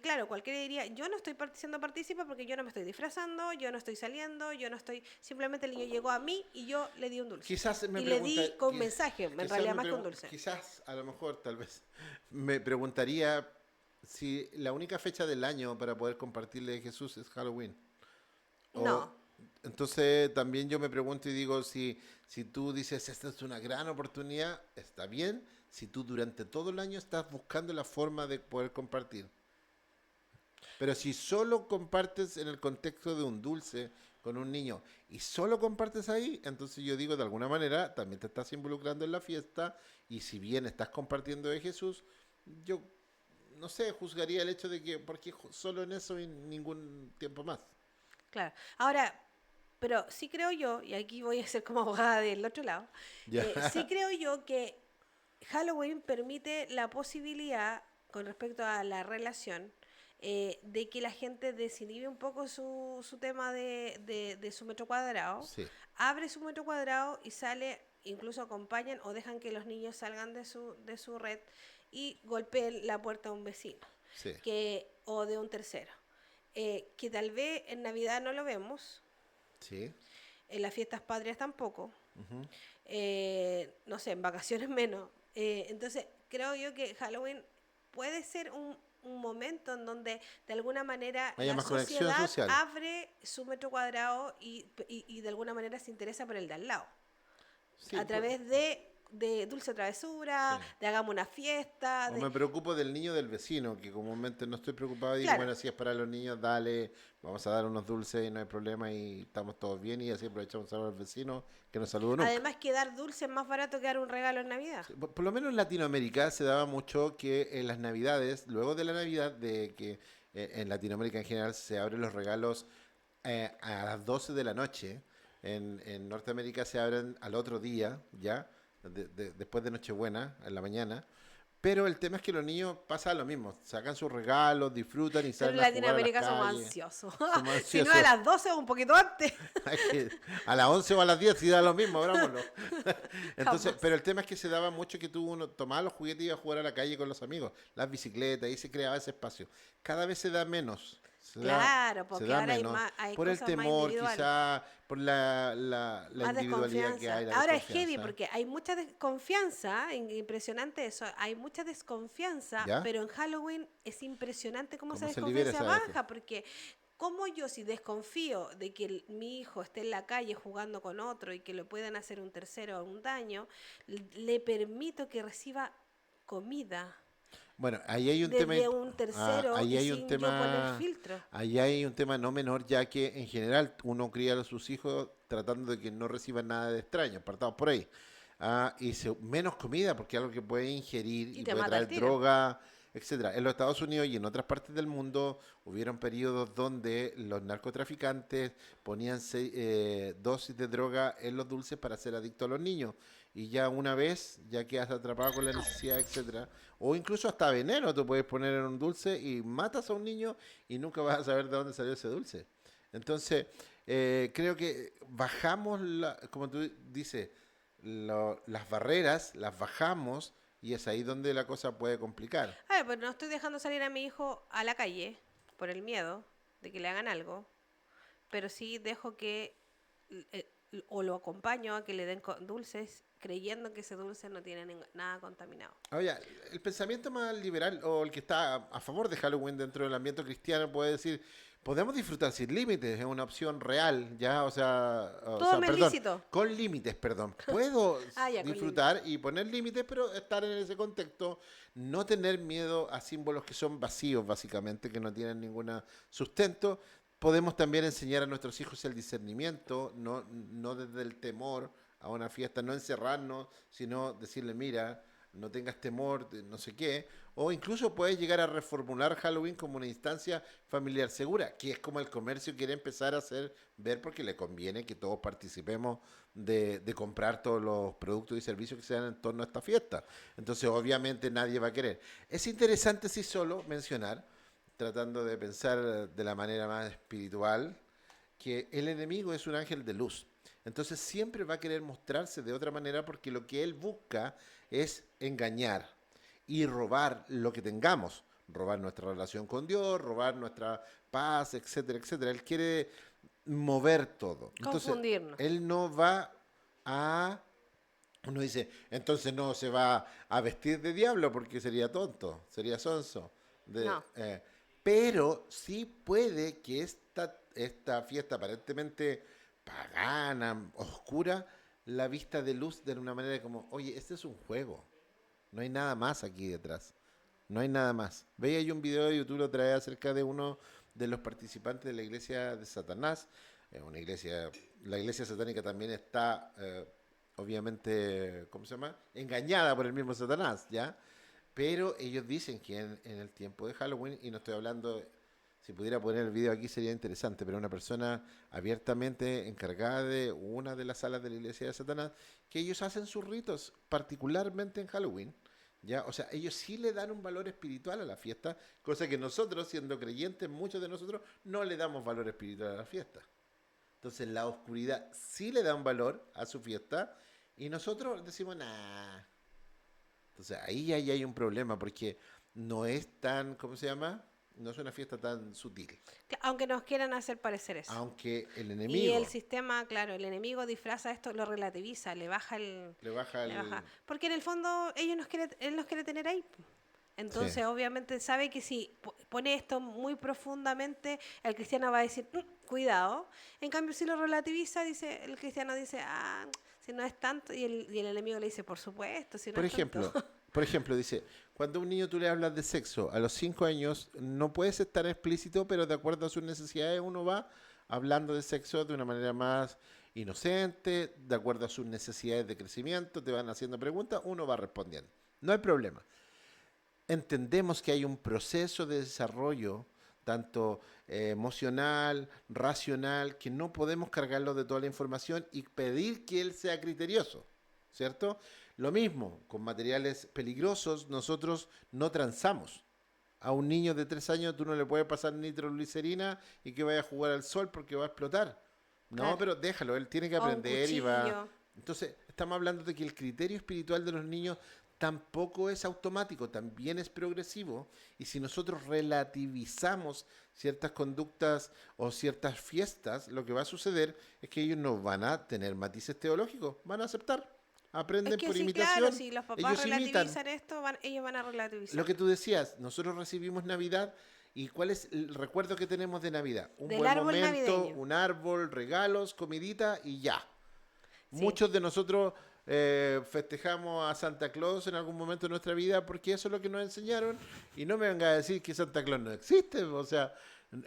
claro, cualquiera diría, yo no estoy siendo partícipe porque yo no me estoy disfrazando, yo no estoy saliendo, yo no estoy, simplemente el niño llegó a mí y yo le di un dulce. Quizás me Y le pregunta, di con un mensaje, en realidad más que un dulce. quizás a lo mejor, tal vez, me preguntaría si la única fecha del año para poder compartirle de Jesús es Halloween. O No, entonces también yo me pregunto y digo, si tú dices, esta es una gran oportunidad, está bien. Si tú durante todo el año estás buscando la forma de poder compartir. Pero si solo compartes en el contexto de un dulce con un niño y solo compartes ahí, entonces yo digo, de alguna manera, también te estás involucrando en la fiesta y si bien estás compartiendo de Jesús, yo no sé, juzgaría el hecho de que, ¿por qué solo en eso y ningún tiempo más? claro. Ahora, pero sí creo yo, y aquí voy a ser como abogada del otro lado, Ya. sí creo yo que Halloween permite la posibilidad, con respecto a la relación, de que la gente desinhibe un poco su tema de su metro cuadrado, Sí, abre su metro cuadrado y sale, incluso acompañan o dejan que los niños salgan de su red y golpeen la puerta a un vecino sí, o de un tercero. Que tal vez en Navidad no lo vemos, sí. en las fiestas patrias tampoco, Ujú. no sé, en vacaciones menos. Entonces, creo yo que Halloween puede ser un momento en donde de alguna manera Haya la más conexión sociedad social. abre su metro cuadrado y de alguna manera se interesa por el de al lado, Sí, a través de dulce sí. travesura, de hagamos una fiesta, O me preocupo del niño del vecino, que comúnmente no estoy preocupado y digo, claro, bueno, si es para los niños, dale, vamos a dar unos dulces y no hay problema y estamos todos bien y así aprovechamos a saludar al vecino que no saludó nunca. además que dar dulce es más barato que dar un regalo en Navidad. Sí, por lo menos en Latinoamérica se daba mucho que en las Navidades, luego de la Navidad, de que en Latinoamérica en general se abren los regalos a las 12 de la noche. En Norteamérica se abren al otro día, ya, después de Nochebuena, en la mañana. Pero el tema es que los niños pasan lo mismo, sacan sus regalos, disfrutan y Pero en salen a jugar a las Latinoamérica somos calles. ansiosos. Somos Si no a ansiosos. las 12 un poquito antes. Hay que- a las 11 o a las 10 si da lo mismo, abrámoslo. Entonces, pero Jamás. el tema es que se daba mucho que tú uno tomaba los juguetes y iba a jugar a la calle con los amigos, las bicicletas, y se creaba ese espacio. Cada vez se da menos, Claro, se porque da ahora hay menos, más, hay por el cosas más temor individuales, quizá, por la más individualidad que desconfianza. hay, la Ahora es heavy desconfianza. porque hay mucha desconfianza, impresionante eso, hay mucha desconfianza, ¿Ya? pero en Halloween es impresionante cómo esa ¿Cómo se libera desconfianza esa baja, porque como yo si desconfío de que mi hijo esté en la calle jugando con otro y que le puedan hacer un tercero un daño, le permito que reciba comida Bueno, ahí hay un tema, desde un tercero ahí y hay un sin yo poner tema, filtro. ahí hay un tema no menor, ya que en general uno cría a sus hijos tratando de que no reciban nada de extraño, partamos por ahí. Menos comida, porque es algo que puede ingerir Y y te puede mata al traer tiro. droga, etcétera. En los Estados Unidos y en otras partes del mundo hubieron periodos donde los narcotraficantes ponían dosis de droga en los dulces para hacer adictos a los niños. Y ya una vez, ya quedas atrapado con la necesidad, etcétera. O incluso hasta veneno tú puedes poner en un dulce y matas a un niño y nunca vas a saber de dónde salió ese dulce. Entonces, creo que bajamos, como tú dices, las barreras, las bajamos y es ahí donde la cosa puede complicar. A ver, pues no estoy dejando salir a mi hijo a la calle por el miedo de que le hagan algo, pero sí dejo que, eh, o lo acompaño a que le den dulces, creyendo que ese dulce no tiene nada contaminado. Oye, el pensamiento más liberal o el que está a favor de Halloween dentro del ambiente cristiano puede decir, podemos disfrutar sin límites, es una opción real, ya, Todo me es perdón, lícito. con límites, perdón. Puedo Ah, ya, con disfrutar y poner límites, pero estar en ese contexto, no tener miedo a símbolos que son vacíos, básicamente, que no tienen ningún sustento. Podemos también enseñar a nuestros hijos el discernimiento, no desde el temor a una fiesta, no encerrarnos, sino decirle, mira, no tengas temor, no sé qué. O incluso puedes llegar a reformular Halloween como una instancia familiar segura, que es como el comercio quiere empezar a hacer ver porque le conviene que todos participemos de comprar todos los productos y servicios que se dan en torno a esta fiesta. Entonces, obviamente, nadie va a querer. Es interesante, sí, solo mencionar, tratando de pensar de la manera más espiritual, que el enemigo es un ángel de luz. Entonces siempre va a querer mostrarse de otra manera porque lo que él busca es engañar y robar lo que tengamos. Robar nuestra relación con Dios, robar nuestra paz, etcétera, etcétera. Él quiere mover todo. Entonces, Confundirnos. él no va a... Uno dice, entonces no se va a vestir de diablo porque sería tonto, sería sonso. No. Pero sí puede que esta fiesta aparentemente pagana, oscura, la vista de luz de una manera como, oye, este es un juego, no hay nada más aquí detrás, no hay nada más. Veía ahí un video de YouTube, lo trae acerca de uno de los participantes de la iglesia de Satanás, una iglesia, la iglesia satánica también está, obviamente, ¿cómo se llama? Engañada por el mismo Satanás, ¿ya? Pero ellos dicen que en el tiempo de Halloween, y no estoy hablando, si pudiera poner el video aquí sería interesante, pero una persona abiertamente encargada de una de las salas de la iglesia de Satanás, que ellos hacen sus ritos, particularmente en Halloween, ¿ya? O sea, ellos sí le dan un valor espiritual a la fiesta, cosa que nosotros, siendo creyentes, muchos de nosotros, no le damos valor espiritual a la fiesta. Entonces la oscuridad sí le da un valor a su fiesta, y nosotros decimos, nah. Entonces ahí ya hay un problema porque no es tan, ¿cómo se llama? No es una fiesta tan sutil. Aunque nos quieran hacer parecer eso. Aunque el Y el enemigo sistema, claro, el enemigo disfraza esto, lo relativiza, le baja el... le baja Le baja. el... Porque en el fondo él nos quiere tener ahí. Sí. Entonces, obviamente, sabe que si pone esto muy profundamente, el cristiano va a decir, cuidado. En cambio, si lo relativiza, dice el cristiano dice, ah, si no es tanto, y el enemigo le dice, por supuesto, si no Por es tanto. ejemplo, por ejemplo, dice, cuando a un niño tú le hablas de sexo, a los 5 años no puede ser tan explícito, pero de acuerdo a sus necesidades uno va hablando de sexo de una manera más inocente, de acuerdo a sus necesidades de crecimiento, te van haciendo preguntas, uno va respondiendo. No hay problema. Entendemos que hay un proceso de desarrollo, tanto emocional, racional, que no podemos cargarlo de toda la información y pedir que él sea criterioso, ¿cierto? Lo mismo, con materiales peligrosos, nosotros no transamos. A un niño de 3 años tú no le puedes pasar nitroglicerina y que vaya a jugar al sol porque va a explotar. No, Claro. pero déjalo, él tiene que O un aprender y va... cuchillo. Entonces, estamos hablando de que el criterio espiritual de los niños tampoco es automático, también es progresivo. Y si nosotros relativizamos ciertas conductas o ciertas fiestas, lo que va a suceder es que ellos no van a tener matices teológicos, van a aceptar. Es Aprenden que por sí, imitación, claro, si los papás ellos imitan. relativizan esto, ellos van a relativizar. Lo que tú decías, nosotros recibimos Navidad y ¿cuál es el recuerdo que tenemos de Navidad? Un Del buen árbol momento, navideño. un árbol, regalos, comidita y ya. Sí. Muchos de nosotros festejamos a Santa Claus en algún momento de nuestra vida porque eso es lo que nos enseñaron y no me venga a decir que Santa Claus no existe, o sea,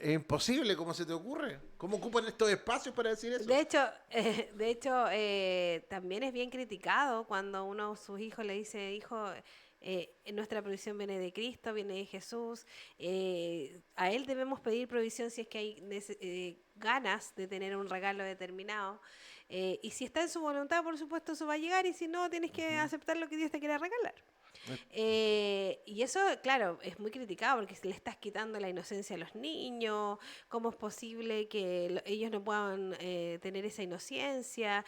es imposible, ¿cómo se te ocurre? ¿Cómo ocupan estos espacios para decir eso? De hecho, también es bien criticado cuando uno sus hijos le dice, hijo, nuestra provisión viene de Cristo, viene de Jesús. A Él debemos pedir provisión si es que hay ganas de tener un regalo determinado. Y si está en su voluntad, por supuesto, eso va a llegar. Y si no, tienes que Ujú. aceptar lo que Dios te quiera regalar. Eh, Y eso, claro, es muy criticado porque le estás quitando la inocencia a los niños. ¿Cómo es posible que ellos no puedan tener esa inocencia?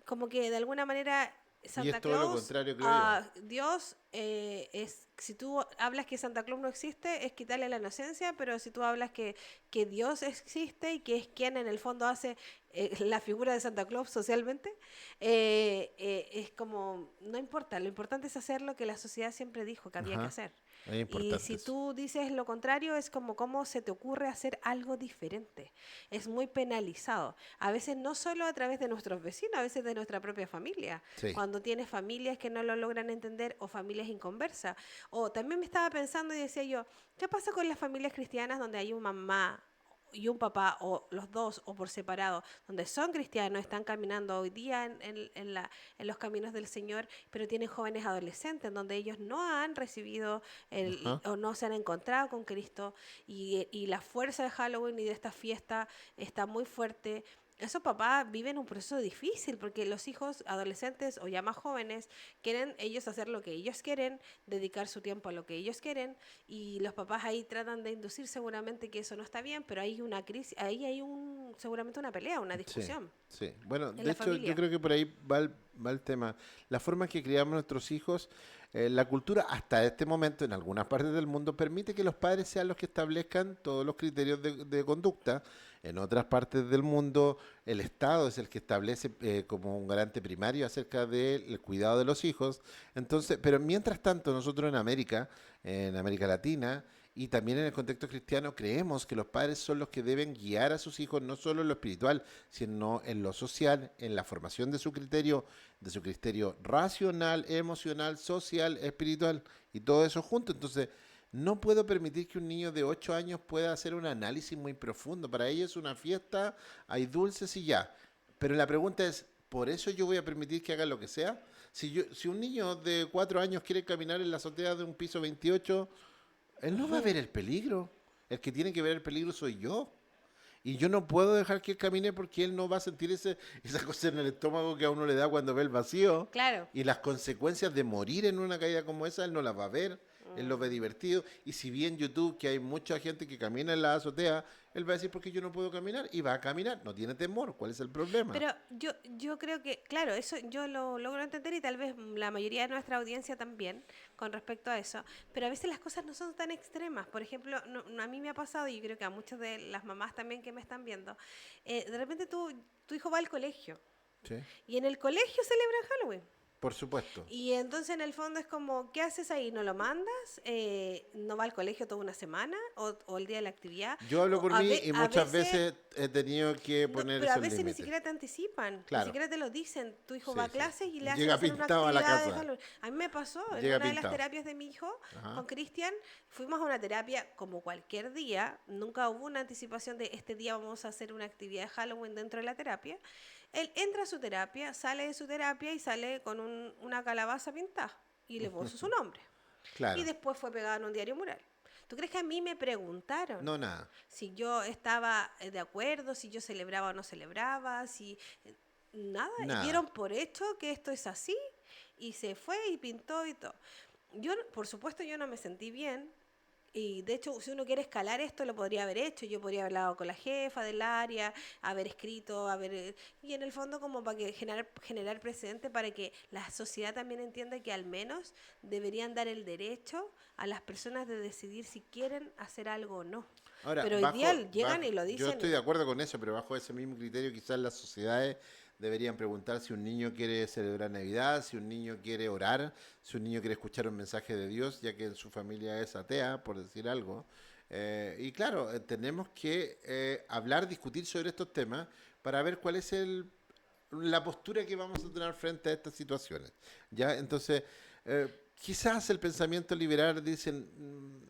Como que de alguna manera Y es Santa todo lo Claus, contrario, creo yo. Dios, si tú hablas que Santa Claus no existe, es quitarle la inocencia, pero si tú hablas que Dios existe y que es quien en el fondo hace la figura de Santa Claus socialmente, es como, no importa, lo importante es hacer lo que la sociedad siempre dijo que había que Ajá, hacer. es Y importante si eso. tú dices lo contrario, es como cómo se te ocurre hacer algo diferente. Es muy penalizado. A veces no solo a través de nuestros vecinos, a veces de nuestra propia familia. Sí. Cuando tienes familias que no lo logran entender o familias inconversas. O también me estaba pensando y decía yo, ¿qué pasa con las familias cristianas donde hay una mamá y un papá, o los dos, o por separado, donde son cristianos, están caminando hoy día en los caminos del Señor, pero tienen jóvenes adolescentes, donde ellos no han recibido Ajá. o no se han encontrado con Cristo, y la fuerza de Halloween y de esta fiesta está muy fuerte? Esos papás viven un proceso difícil porque los hijos adolescentes o ya más jóvenes quieren ellos hacer lo que ellos quieren, dedicar su tiempo a lo que ellos quieren, y los papás ahí tratan de inducir seguramente que eso no está bien, pero hay una crisis, ahí hay seguramente una pelea, una Sí, discusión sí. Bueno, en de la hecho, yo familia. creo que por ahí va el tema. La forma en que criamos a nuestros hijos, la cultura hasta este momento en algunas partes del mundo permite que los padres sean los que establezcan todos los criterios de conducta. En otras partes del mundo, el Estado es el que establece como un garante primario acerca del cuidado de los hijos. Entonces, pero mientras tanto, nosotros en América Latina, y también en el contexto cristiano creemos que los padres son los que deben guiar a sus hijos no solo en lo espiritual, sino en lo social, en la formación de su criterio racional, emocional, social, espiritual y todo eso junto. Entonces, no puedo permitir que un niño de 8 años pueda hacer un análisis muy profundo. Para ellos es una fiesta, hay dulces y ya. Pero la pregunta es, ¿por eso yo voy a permitir que haga lo que sea? Si un niño de 4 años quiere caminar en la azotea de un piso 28, él no va a ver el peligro. El que tiene que ver el peligro soy yo. Y yo no puedo dejar que él camine porque él no va a sentir esa cosa en el estómago que a uno le da cuando ve el vacío. Claro. Y las consecuencias de morir en una caída como esa, él no las va a ver. Él lo ve Mm. divertido. Y si vi en YouTube que hay mucha gente que camina en la azotea, él va a decir, ¿por qué yo no puedo caminar? Y va a caminar. No tiene temor. ¿Cuál es el problema? Pero yo creo que, claro, eso yo lo logro entender y tal vez la mayoría de nuestra audiencia también con respecto a eso, pero a veces las cosas no son tan extremas. Por ejemplo, a mí me ha pasado y yo creo que a muchas de las mamás también que me están viendo, de repente tu hijo va al colegio Sí, y en el colegio celebran Halloween. por supuesto. Y entonces en el fondo es como, ¿qué haces ahí? ¿No lo mandas? ¿No va al colegio toda una semana? ¿O el día de la actividad? Yo hablo O por mí y a muchas veces veces he tenido que no, poner pero a esos veces ni límites. siquiera te anticipan, ni Claro, siquiera te lo dicen. Tu hijo va sí, a sí. clases y le hacen Llega hacer una pintado a la actividad de casa. Halloween. A mí me pasó en Llega una de las pintado. terapias de mi hijo Ajá. con Cristian. Fuimos a una terapia como cualquier día. Nunca hubo una anticipación de este día vamos a hacer una actividad de Halloween dentro de la terapia. Él entra a su terapia, sale de su terapia y sale con una calabaza pintada y le puso su nombre. Y Claro. después fue pegado en un diario mural. ¿Tú crees que a mí me preguntaron No, nada. si yo estaba de acuerdo, si yo celebraba o no celebraba, si nada, y Nada. dieron por hecho que esto es así y se fue y pintó y todo? Yo, por supuesto, yo no me sentí bien. Y de hecho, si uno quiere escalar esto, lo podría haber hecho. Yo podría haber hablado con la jefa del área, haber escrito, y en el fondo como para que generar precedente para que la sociedad también entienda que al menos deberían dar el derecho a las personas de decidir si quieren hacer algo o no. Ahora, Pero hoy día llegan y lo yo estoy dicen. de acuerdo con eso, pero bajo ese mismo criterio quizás las sociedades deberían preguntar si un niño quiere celebrar Navidad, si un niño quiere orar, si un niño quiere escuchar un mensaje de Dios, ya que en su familia es atea, por decir algo. Y claro, tenemos que hablar, discutir sobre estos temas para ver cuál es la postura que vamos a tener frente a estas situaciones. ¿Ya? Entonces, quizás el pensamiento liberal dicen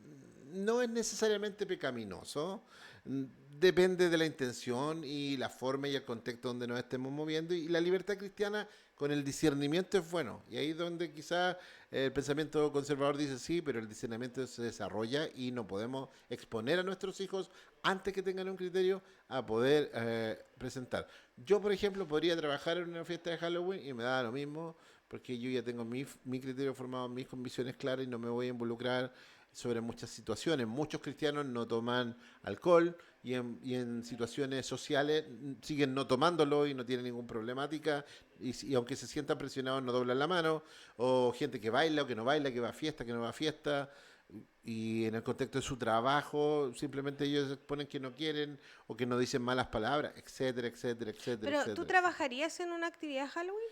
no es necesariamente pecaminoso, depende de la intención y la forma y el contexto donde nos estemos moviendo y la libertad cristiana con el discernimiento es bueno. Y ahí es donde quizás el pensamiento conservador dice sí, pero el discernimiento se desarrolla y no podemos exponer a nuestros hijos antes que tengan un criterio a poder presentar. Yo, por ejemplo, podría trabajar en una fiesta de Halloween y me da lo mismo porque yo ya tengo mi criterio formado, mis convicciones claras y no me voy a involucrar sobre muchas situaciones. Muchos cristianos no toman alcohol y en situaciones sociales siguen no tomándolo y no tienen ninguna problemática y aunque se sientan presionados no doblan la mano, o gente que baila o que no baila, que va a fiesta, que no va a fiesta, y en el contexto de su trabajo simplemente ellos exponen que no quieren o que no dicen malas palabras, etcétera, etcétera, etcétera, Pero, ¿tú etcétera. trabajarías en una actividad Halloween?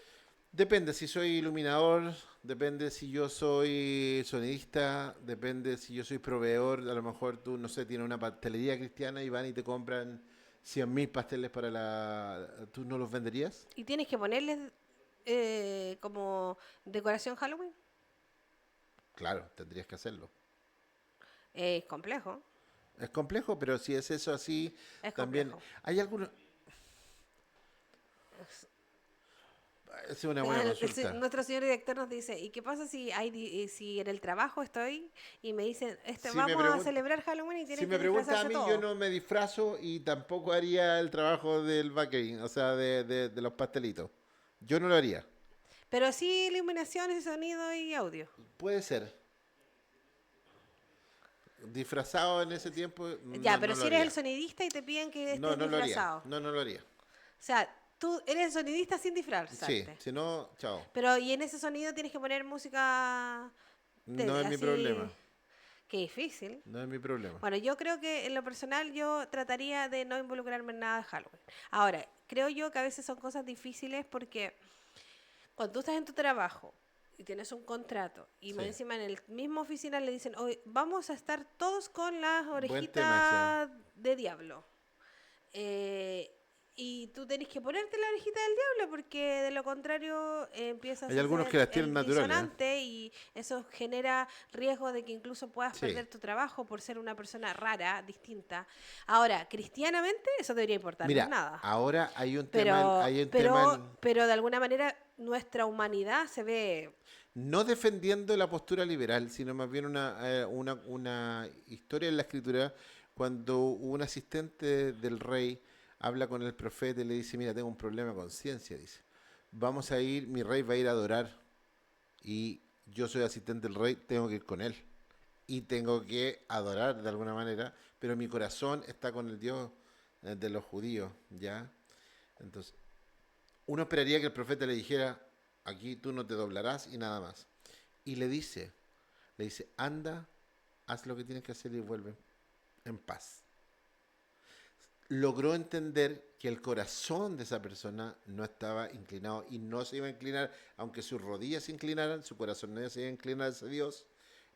Depende si soy iluminador, depende si yo soy sonidista, depende si yo soy proveedor. A lo mejor tú, no sé, tienes una pastelería cristiana y van y te compran 100.000 pasteles para la... ¿Tú no los venderías? ¿Y tienes que ponerles como decoración Halloween? Claro, tendrías que hacerlo. Es complejo, Es complejo, pero si es eso así, es también... complejo. Hay algunos... Es una buena consulta. Nuestro señor director nos dice, ¿y qué pasa si si en el trabajo estoy y me dicen, Si me vamos a pregunta, celebrar Halloween y si tienen que me pregunta a disfrazarse mí, yo todo? no me disfrazo y tampoco haría el trabajo del backering, o sea, de los pastelitos. Yo no lo haría. Pero sí iluminaciones, sonido y audio. Puede ser. Disfrazado en ese tiempo, Ya, no, pero no lo si eres el haría. sonidista y te piden que No, estés no lo haría. disfrazado. No, no lo haría. O sea, tú eres sonidista sin Sí, disfrazarte. si no, chao. Pero y en ese sonido tienes que poner música No es mi así. problema. Qué difícil. No es mi problema. Bueno, yo creo que en lo personal yo trataría de no involucrarme en nada de Halloween. Ahora, creo yo que a veces son cosas difíciles porque cuando tú estás en tu trabajo y tienes un contrato y más Sí. encima en el mismo oficina le dicen, hoy vamos a estar todos con las Buen tema ese. orejitas de diablo. Eh, y tú tenés que ponerte la orejita del diablo porque de lo contrario empiezas Hay a algunos que hacer las tienen el naturales, ¿eh? disonante y eso genera riesgo de que incluso puedas Sí. perder tu trabajo por ser una persona rara, distinta. Ahora, cristianamente eso debería importarnos Mira, nada. ahora hay un tema, Pero, hay un tema pero, pero de alguna manera nuestra humanidad se ve. no defendiendo la postura liberal, sino más bien una historia en la escritura, cuando un asistente del rey habla con el profeta y le dice, mira, tengo un problema de conciencia, dice, vamos a ir, mi rey va a ir a adorar y yo soy asistente del rey, tengo que ir con él y tengo que adorar de alguna manera, pero mi corazón está con el Dios de los judíos, ¿ya? Entonces, uno esperaría que el profeta le dijera, aquí tú no te doblarás y nada más. Y le dice, anda, haz lo que tienes que hacer y vuelve en paz. Logró entender que el corazón de esa persona no estaba inclinado y no se iba a inclinar, aunque sus rodillas se inclinaran, su corazón no se iba a inclinar hacia Dios,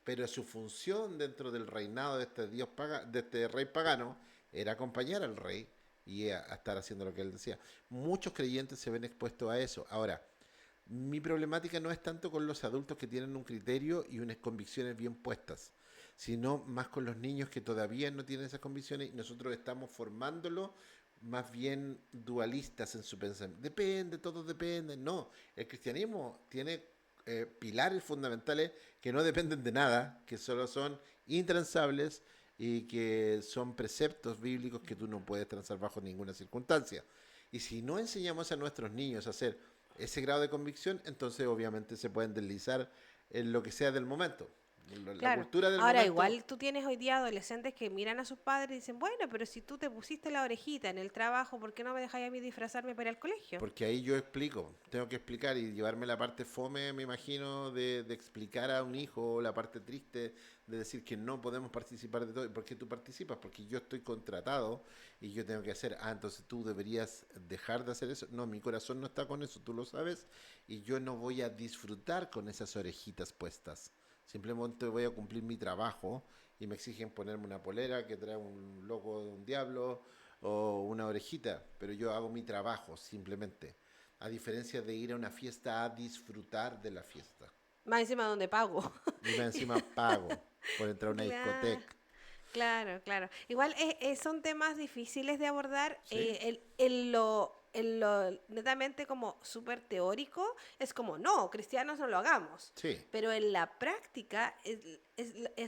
pero su función dentro del reinado de este de este rey pagano era acompañar al rey y a estar haciendo lo que él decía. Muchos creyentes se ven expuestos a eso. Ahora, mi problemática no es tanto con los adultos que tienen un criterio y unas convicciones bien puestas, sino más con los niños que todavía no tienen esas convicciones y nosotros estamos formándolo más bien dualistas en su pensamiento. Depende, todo depende. No, el cristianismo tiene pilares fundamentales que no dependen de nada, que solo son intransables y que son preceptos bíblicos que tú no puedes transar bajo ninguna circunstancia. Y si no enseñamos a nuestros niños a hacer ese grado de convicción, entonces obviamente se pueden deslizar en lo que sea del momento. La Claro. cultura del Ahora, momento. igual tú tienes hoy día adolescentes que miran a sus padres y dicen, bueno, pero si tú te pusiste la orejita en el trabajo, ¿por qué no me dejáis a mí disfrazarme para ir al colegio? Porque ahí yo explico, tengo que explicar y llevarme la parte fome, me imagino, de explicar a un hijo la parte triste, de decir que no podemos participar de todo. ¿Y por qué tú participas? Porque yo estoy contratado y yo tengo que hacer, entonces tú deberías dejar de hacer eso. No, mi corazón no está con eso, tú lo sabes, y yo no voy a disfrutar con esas orejitas puestas. Simplemente voy a cumplir mi trabajo y me exigen ponerme una polera que trae un logo de un diablo o una orejita, pero yo hago mi trabajo simplemente, a diferencia de ir a una fiesta a disfrutar de la fiesta. Más encima donde pago. Y más encima pago por entrar a una Claro, discoteca. claro, claro. Igual son temas difíciles de abordar. ¿Sí? en lo netamente como súper teórico, es como, no, cristianos no lo hagamos. Sí. Pero en la práctica es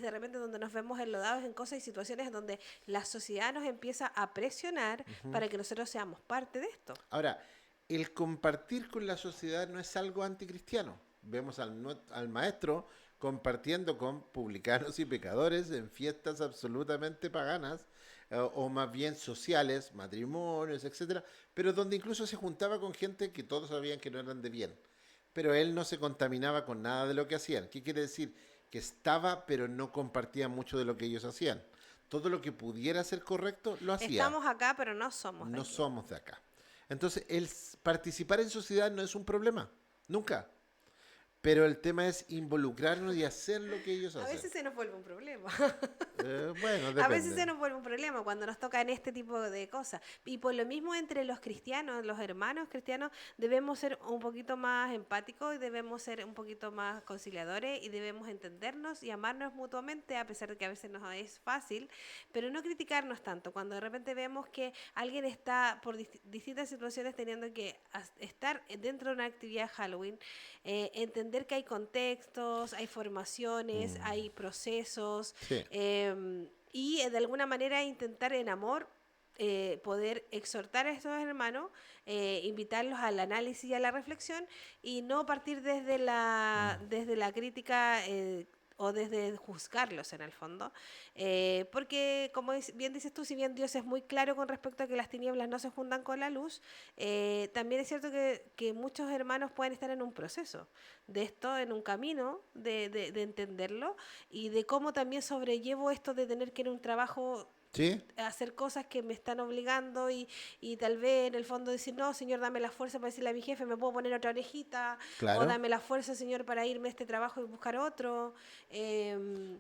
de repente donde nos vemos enlodados en cosas y situaciones en donde la sociedad nos empieza a presionar Ujú. para que nosotros seamos parte de esto. Ahora, el compartir con la sociedad no es algo anticristiano. Vemos al maestro compartiendo con publicanos y pecadores en fiestas absolutamente paganas, o más bien sociales, matrimonios, etcétera, pero donde incluso se juntaba con gente que todos sabían que no eran de bien. Pero él no se contaminaba con nada de lo que hacían. ¿Qué quiere decir? Que estaba, pero no compartía mucho de lo que ellos hacían. Todo lo que pudiera ser correcto, lo hacía. Estamos acá, pero no somos de No aquí. somos de acá. Entonces, participar en sociedad no es un problema, nunca. Pero el tema es involucrarnos y hacer lo que ellos A hacen. veces se nos vuelve un problema. Bueno, A veces se depende. nos vuelve un problema cuando nos tocan este tipo de cosas. Y por lo mismo entre los cristianos, los hermanos cristianos, debemos ser un poquito más empáticos y debemos ser un poquito más conciliadores y debemos entendernos y amarnos mutuamente, a pesar de que a veces no es fácil, pero no criticarnos tanto. Cuando de repente vemos que alguien está por distintas situaciones teniendo que estar dentro de una actividad Halloween, entender que hay contextos, hay formaciones, Mm, hay procesos, sí. y de alguna manera intentar en amor poder exhortar a estos hermanos, invitarlos al análisis y a la reflexión y no partir Mm. desde la crítica. O desde juzgarlos en el fondo, porque como bien dices tú, si bien Dios es muy claro con respecto a que las tinieblas no se juntan con la luz, también es cierto que muchos hermanos pueden estar en un proceso de esto, en un camino de entenderlo y de cómo también sobrellevo esto de tener que ir a un trabajo, ¿Sí? hacer cosas que me están obligando y tal vez en el fondo decir, no, Señor, dame la fuerza para decirle a mi jefe, me puedo poner otra orejita, o Claro. dame la fuerza, Señor, para irme a este trabajo y buscar otro.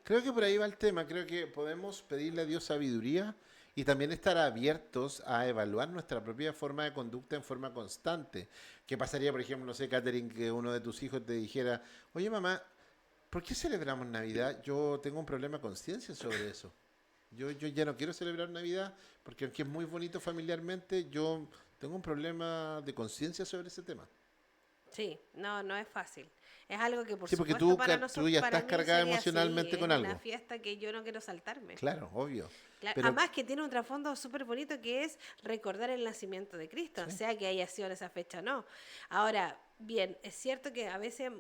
Creo que por ahí va el tema. Creo que podemos pedirle a Dios sabiduría y también estar abiertos a evaluar nuestra propia forma de conducta en forma constante. ¿Qué pasaría, por ejemplo, no sé, Catherine, que uno de tus hijos te dijera, oye mamá, ¿por qué celebramos Navidad? Yo tengo un problema de conciencia sobre eso. Yo ya no quiero celebrar Navidad porque aunque es muy bonito familiarmente, yo tengo un problema de conciencia sobre ese tema. Sí, no, no es fácil. Es algo que por Sí, porque supuesto para tú nosotros, ya para estás mí cargada sería así, emocionalmente es con una algo. fiesta que yo no quiero saltarme. Claro, obvio. Pero, Además que tiene un trasfondo súper bonito que es recordar el nacimiento de Cristo, sí, sea que haya sido en esa fecha o no. Ahora, bien, es cierto que a veces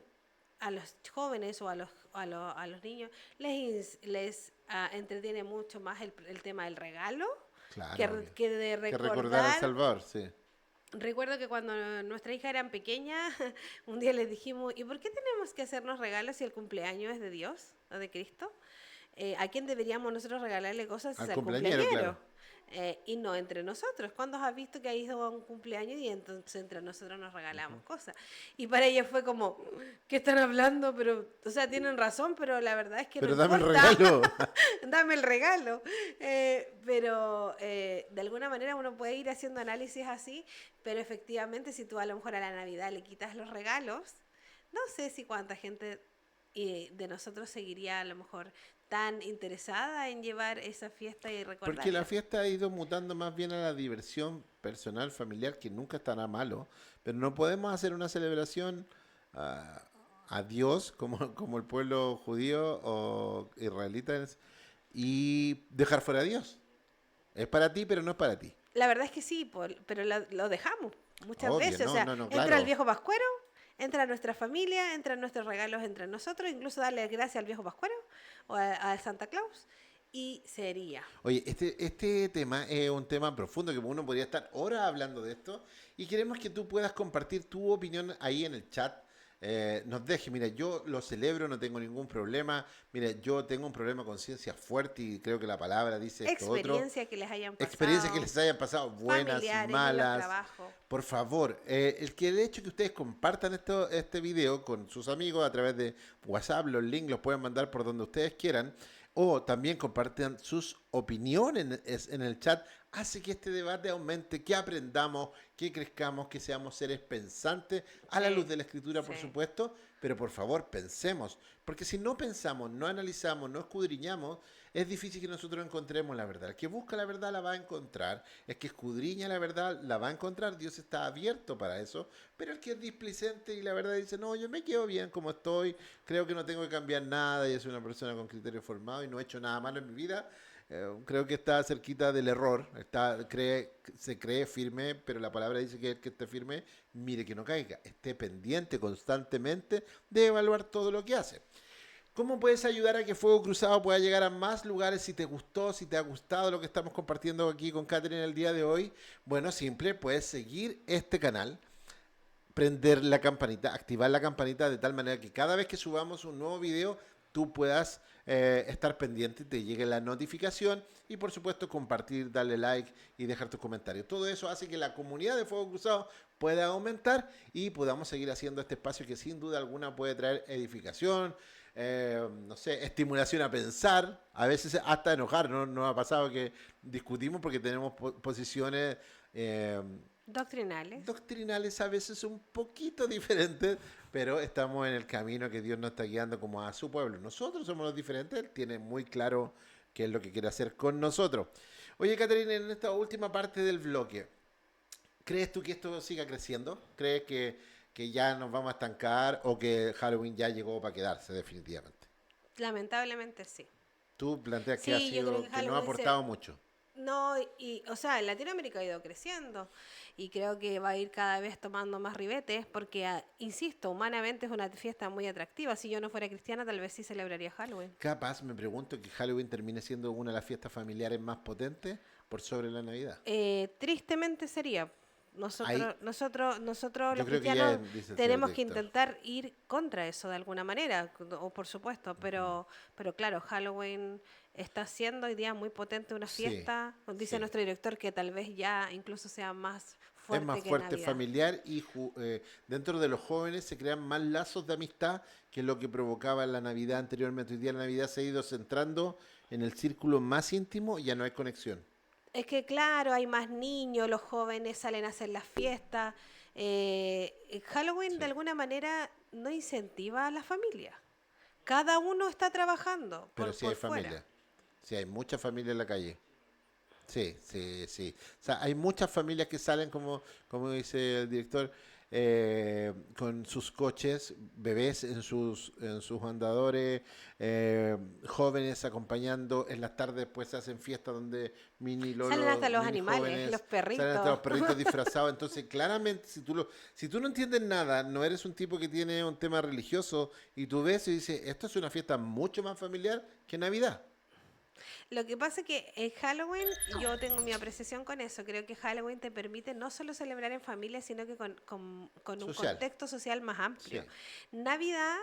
a los jóvenes o a los niños les entretiene mucho más el tema del regalo claro, obvio. que de Que recordar al recordar. Salvador, sí. Recuerdo que cuando nuestra hija eran pequeñas, un día les dijimos, ¿y por qué tenemos que hacernos regalos si el cumpleaños es de Dios o de Cristo? ¿A quién deberíamos nosotros regalarle cosas? Es Al al cumpleañero, cumpleañero. claro. Y no entre nosotros. ¿Cuándo has visto que ha ido a un cumpleaños y entonces entre nosotros nos regalamos cosas? Y para ella fue como, ¿qué están hablando? Pero, o sea, tienen razón, pero la verdad es que no Pero dame el importa. regalo. Dame el regalo. Pero de alguna manera uno puede ir haciendo análisis así, pero efectivamente si tú a lo mejor a la Navidad le quitas los regalos, no sé si cuánta gente de nosotros seguiría a lo mejor tan interesada en llevar esa fiesta y Porque la recordarla. fiesta ha ido mutando más bien a la diversión personal, familiar, que nunca estará malo. Pero no podemos hacer una celebración a, a Dios, como el pueblo judío o israelita, y dejar fuera a Dios. Es para ti, pero no es para ti. La verdad es que sí, pero lo dejamos muchas Obvio, veces. O no, sea, no, no, entra el claro. viejo pascuero, entra nuestra familia, entran nuestros regalos entre nosotros, incluso darle gracias al viejo pascuero o a Santa Claus, y sería. Oye, este tema es un tema profundo que uno podría estar horas hablando de esto y queremos que tú puedas compartir tu opinión ahí en el chat. Nos deje, mira, yo lo celebro, no tengo ningún problema. Mira, yo tengo un problema de conciencia fuerte y creo que la palabra dice esto otro. Experiencia que les hayan Experiencias que pasado, les hayan pasado, buenas, familiares en los malas. trabajos. Por favor, el hecho que ustedes compartan este video con sus amigos a través de WhatsApp, los links los pueden mandar por donde ustedes quieran, o también compartan sus opiniones en el chat, hace que este debate aumente, que aprendamos, que crezcamos, que seamos seres pensantes, a la luz Sí, de la escritura, por sí. supuesto, pero por favor pensemos, porque si no pensamos, no analizamos, no escudriñamos, es difícil que nosotros encontremos la verdad. El que busca la verdad la va a encontrar, el que escudriña la verdad la va a encontrar, Dios está abierto para eso, pero el que es displicente y la verdad dice, no, yo me quedo bien como estoy, creo que no tengo que cambiar nada y soy una persona con criterio formado y no he hecho nada malo en mi vida, creo que está cerquita del error, se cree firme, pero la palabra dice que el que esté firme, mire que no caiga, esté pendiente constantemente de evaluar todo lo que hace. ¿Cómo puedes ayudar a que Fuego Cruzado pueda llegar a más lugares si te gustó, si te ha gustado lo que estamos compartiendo aquí con Catherine el día de hoy? Bueno, simple, puedes seguir este canal, prender la campanita, activar la campanita de tal manera que cada vez que subamos un nuevo video tú puedas estar pendiente, te llegue la notificación y por supuesto compartir, darle like y dejar tus comentarios. Todo eso hace que la comunidad de Fuego Cruzado pueda aumentar y podamos seguir haciendo este espacio que sin duda alguna puede traer edificación, no sé, estimulación a pensar, a veces hasta enojar, ¿no? Nos ha pasado que discutimos porque tenemos posiciones eh, Doctrinales. doctrinales a veces un poquito diferentes, pero estamos en el camino que Dios nos está guiando como a su pueblo. Nosotros somos los diferentes, Él tiene muy claro qué es lo que quiere hacer con nosotros. Oye, Caterina, en esta última parte del bloque, ¿crees tú que esto siga creciendo? ¿Crees que ya nos vamos a estancar o que Halloween ya llegó para quedarse definitivamente? Lamentablemente sí. Tú planteas que ha Sí, yo creo que sido, que no ha Halloween aportado mucho. no, o sea, en Latinoamérica ha ido creciendo y creo que va a ir cada vez tomando más ribetes porque, insisto, humanamente es una fiesta muy atractiva. Si yo no fuera cristiana, tal vez sí celebraría Halloween. Capaz, me pregunto que Halloween termine siendo una de las fiestas familiares más potentes por sobre la Navidad. Tristemente sería. Ahí, Nosotros yo los creo que ya cristianos dice el señor tenemos que director. intentar ir contra eso de alguna manera, o por supuesto, pero claro, Halloween está siendo hoy día muy potente una Sí, fiesta. Dice sí. nuestro director que tal vez ya incluso sea más Es más fuerte que fuerte Navidad. familiar y dentro de los jóvenes se crean más lazos de amistad que lo que provocaba la Navidad anteriormente. Hoy día la Navidad se ha ido centrando en el círculo más íntimo y ya no hay conexión. Es que claro, hay más niños, los jóvenes salen a hacer las fiestas. Halloween de Sí. alguna manera no incentiva a la familia. Cada uno está trabajando Pero sí hay por fuera. familia. Sí hay mucha familia en la calle. Sí, sí, sí. O sea, hay muchas familias que salen, como dice el director, con sus coches, bebés en sus andadores, jóvenes acompañando. En las tardes, pues se hacen fiestas donde mini Salen lolos, hasta los mini animales, los jóvenes, salen hasta perritos. los perritos disfrazados. Entonces, claramente, si tú no entiendes nada, no eres un tipo que tiene un tema religioso y tú ves y dices, esto es una fiesta mucho más familiar que Navidad. Lo que pasa es que en Halloween, yo tengo mi apreciación con eso, creo que Halloween te permite no solo celebrar en familia, sino que con un Social. contexto social más Sí, amplio. Navidad,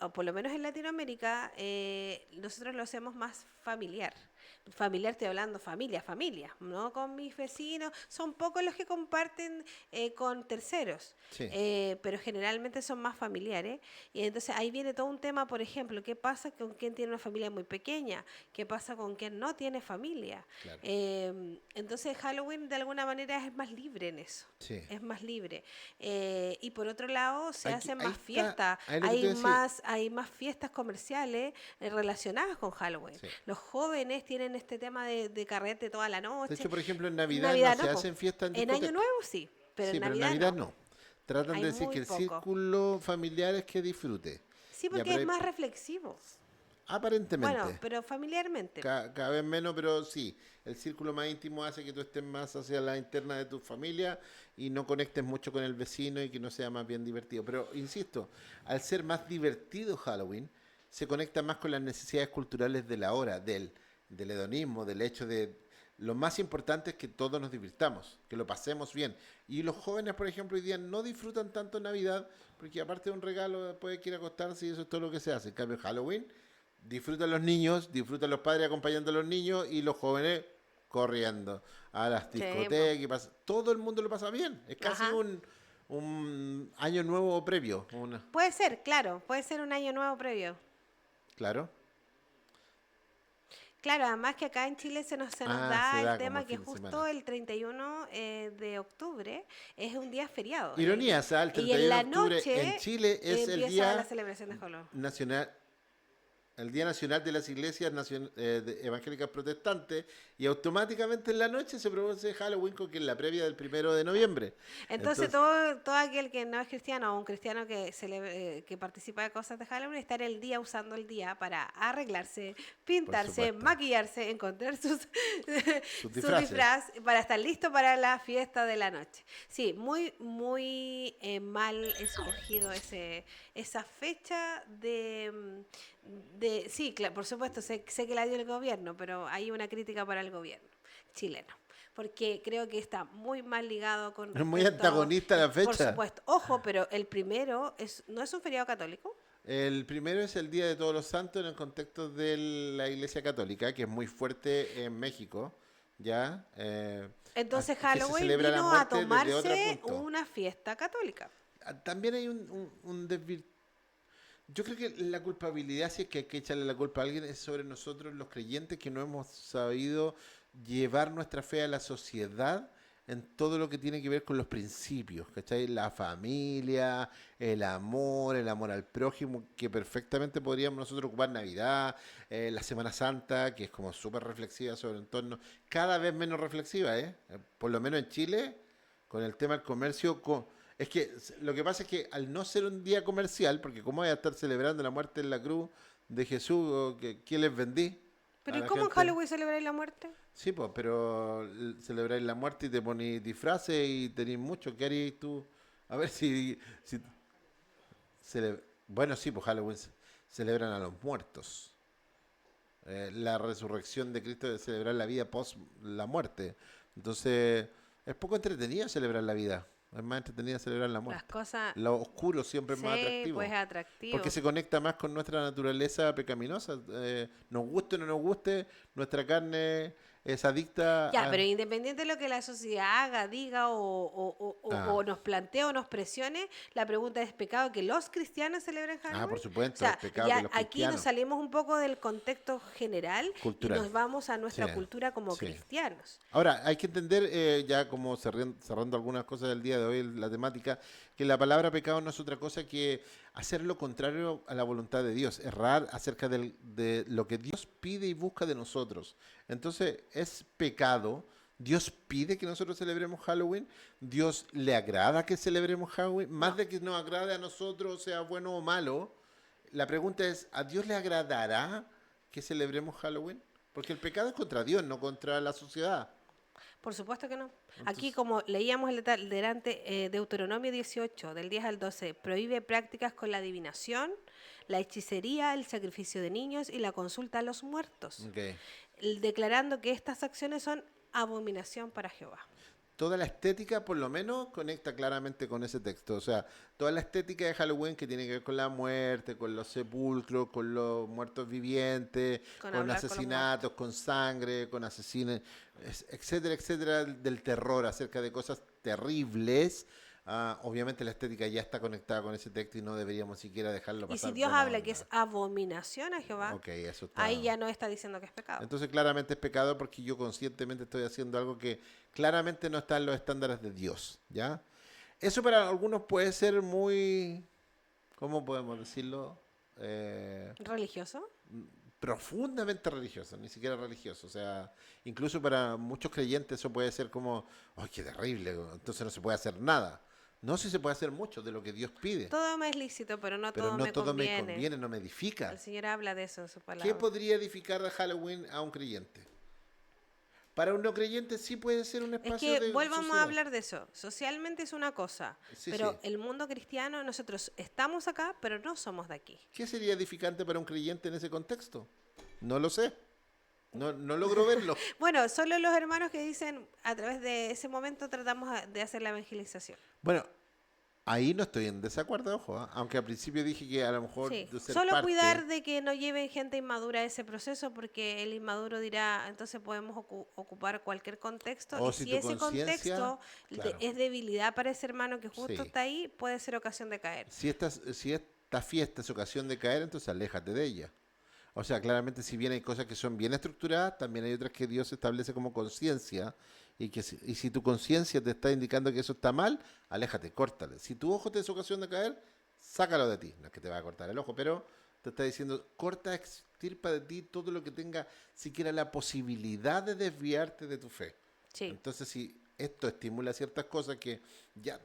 o por lo menos en Latinoamérica, nosotros lo hacemos más familiar. Familiar, estoy hablando familia, familia, no con mis vecinos. Son pocos los que comparten con terceros, sí, pero generalmente son más familiares. Y entonces ahí viene todo un tema, por ejemplo, ¿qué pasa con quien tiene una familia muy pequeña? ¿Qué pasa con quien no tiene familia? claro. Entonces Halloween de alguna manera es más libre en eso. Sí. Es más libre. Y por otro lado, se Aquí, hacen ahí más está, fiestas, ahí es lo que te voy a decir. hay más fiestas comerciales relacionadas con Halloween. Sí. Los jóvenes tienen este tema de carrete toda la De noche. hecho, por ejemplo, en Navidad no Navidad se no, po. hacen fiestas en En Año discoteca. Nuevo sí, pero en Sí, pero en Navidad Navidad no. no. Tratan Hay de decir que muy el poco. círculo familiar es que disfrute. Sí, Ya, porque pero es más reflexivo. Bueno, aparentemente, pero familiarmente. cada vez menos, pero sí, el círculo más íntimo hace que tú estés más hacia la interna de tu familia y no conectes mucho con el vecino y que no sea más bien divertido. Pero, insisto, al ser más divertido Halloween, se conecta más con las necesidades culturales de la hora, del hedonismo, del hecho de... Lo más importante es que todos nos divirtamos, que lo pasemos bien. Y los jóvenes, por ejemplo, hoy día no disfrutan tanto Navidad, porque aparte de un regalo, puede ir a acostarse y eso es todo lo que se hace. En cambio, Halloween, disfrutan los niños, disfrutan los padres acompañando a los niños y los jóvenes corriendo a las Sí, po. discotecas. Todo el mundo lo pasa bien. Es casi Ajá. un año nuevo previo. Puede ser, claro, puede ser un año nuevo previo. Claro. Claro, además que acá en Chile se nos Ah, se da el da como tema que fin de justo semana. el 31 de octubre es un día feriado. Ironías, ¿ah? El Y 31 en de la octubre en noche Chile es el empieza la Día celebración de Halloween. Nacional, el Día Nacional de las Iglesias Evangélicas Protestantes, y automáticamente en la noche se produce Halloween, que es la previa del 1 de noviembre. Entonces, Entonces, todo aquel que no es cristiano o un cristiano que participa de cosas de Halloween está en el día usando el día para arreglarse, por pintarse, supuesto, maquillarse, encontrar sus su disfraces. disfraz para estar listo para la fiesta de la noche. Sí, muy, muy mal escogido esa fecha sí, por supuesto, sé que la dio el gobierno, pero hay una crítica para el gobierno chileno porque creo que está muy mal ligado con Es muy respecto, antagonista la por fecha. supuesto, ojo, pero el primero no es un feriado católico. El primero es el Día de Todos los Santos en el contexto de la Iglesia Católica, que es muy fuerte en México, ¿ya? Entonces Que se Halloween celebra la vino a muerte desde otro tomarse punto. una fiesta católica. También hay un Yo creo que la culpabilidad, si es que hay que echarle la culpa a alguien, es sobre nosotros los creyentes que no hemos sabido llevar nuestra fe a la sociedad en todo lo que tiene que ver con los principios, ¿cachai? La familia, el amor al prójimo, que perfectamente podríamos nosotros ocupar Navidad, la Semana Santa, que es como súper reflexiva sobre el entorno, cada vez menos reflexiva, ¿eh? Por lo menos en Chile, con el tema del comercio, es que lo que pasa es que al no ser un día comercial, porque cómo voy a estar celebrando la muerte en la cruz de Jesús, o ¿qué les vendí Pero a ¿y la cómo en gente? Halloween celebráis la muerte? Sí, pues, pero celebráis la muerte y te ponéis disfraces y tenéis mucho. ¿Qué harías tú? A ver si bueno, sí, pues Halloween celebran a los muertos. La resurrección de Cristo es celebrar la vida post la muerte. Entonces, es poco entretenido celebrar la vida. Es más entretenido celebrar la Las muerte. cosas, Lo oscuro siempre es más sí, pues atractivo. Porque atractivo. se conecta más con nuestra naturaleza pecaminosa. Nos guste o no nos guste, nuestra carne es adicta Ya, pero a... independiente de lo que la sociedad haga, diga Ah, o nos plantee o nos presione, la pregunta es ¿pecado que los cristianos celebren por Halloween? O supuesto, es sea, pecado que ya los aquí nos cristianos. salimos un poco del contexto general y Cultural. nos vamos a Sí, nuestra cultura como sí. cristianos. Ahora, hay que entender, ya como cerrando algunas cosas del día de hoy, la temática, que la palabra pecado no es otra cosa que hacer lo contrario a la voluntad de Dios, errar acerca de lo que Dios pide y busca de nosotros. Entonces, es pecado. Dios pide que nosotros celebremos Halloween. Dios le agrada que celebremos Halloween. Más No, de que nos agrade a nosotros, sea bueno o malo, la pregunta es, ¿a Dios le agradará que celebremos Halloween? Porque el pecado es contra Dios, no contra la sociedad. por supuesto que no. Aquí, Entonces, como leíamos delante, Deuteronomio 18, del 10 al 12, prohíbe prácticas con la adivinación, la hechicería, el sacrificio de niños y la consulta a los muertos, ok. declarando que estas acciones son abominación para Jehová. Toda la estética, por lo menos, conecta claramente con ese texto. O sea, toda la estética de Halloween que tiene que ver con la muerte, con los sepulcros, con los muertos vivientes, Con con hablar con los muertos. asesinatos, con sangre, con asesinos, etcétera, etcétera, del terror, acerca de cosas terribles. Obviamente la estética ya está conectada con ese texto y no deberíamos siquiera dejarlo Y si pasar Dios buena habla que es onda. abominación a Jehová, Ok, eso ahí está. ya no está diciendo que es pecado. Entonces claramente es pecado porque yo conscientemente estoy haciendo algo que claramente no está en los estándares de Dios, ¿ya? Eso para algunos puede ser muy, ¿cómo podemos decirlo? ¿Religioso? Profundamente religioso, ni siquiera religioso. O sea, incluso para muchos creyentes eso puede ser como, ¡ay, qué terrible! Entonces no se puede hacer nada. No, sí se puede hacer mucho de lo que Dios pide, Todo me es lícito, pero no pero todo no me todo me conviene. conviene, no me edifica. El Señor habla de eso en su ¿Qué palabra. podría edificar de Halloween a un creyente? Para un no creyente sí puede ser un Es espacio que de volvamos a sociedad. hablar de eso. Socialmente es una cosa, Sí, sí. pero el mundo cristiano, nosotros estamos acá, pero no somos de aquí. ¿Qué sería edificante para un creyente en ese contexto? No lo sé. No logro verlo. Bueno, solo los hermanos que dicen, a través de ese momento tratamos de hacer la evangelización. Bueno, ahí no estoy en desacuerdo, ojo, aunque al principio dije que a lo mejor Sí, de ser solo parte, cuidar de que no lleven gente inmadura a ese proceso, porque el inmaduro dirá, entonces podemos ocupar cualquier contexto, o y si si tu ese conciencia, contexto claro, es debilidad para ese hermano que justo sí. está ahí, puede ser ocasión de caer. Si esta fiesta es ocasión de caer, entonces aléjate de ella. O sea, claramente si bien hay cosas que son bien estructuradas, también hay otras que Dios establece como conciencia. Y si tu conciencia te está indicando que eso está mal, aléjate, córtale. Si tu ojo te es ocasión de caer, sácalo de ti. No es que te va a cortar el ojo, pero te está diciendo, corta, extirpa de ti todo lo que tenga siquiera la posibilidad de desviarte de tu fe. Sí. Entonces, si esto estimula ciertas cosas que ya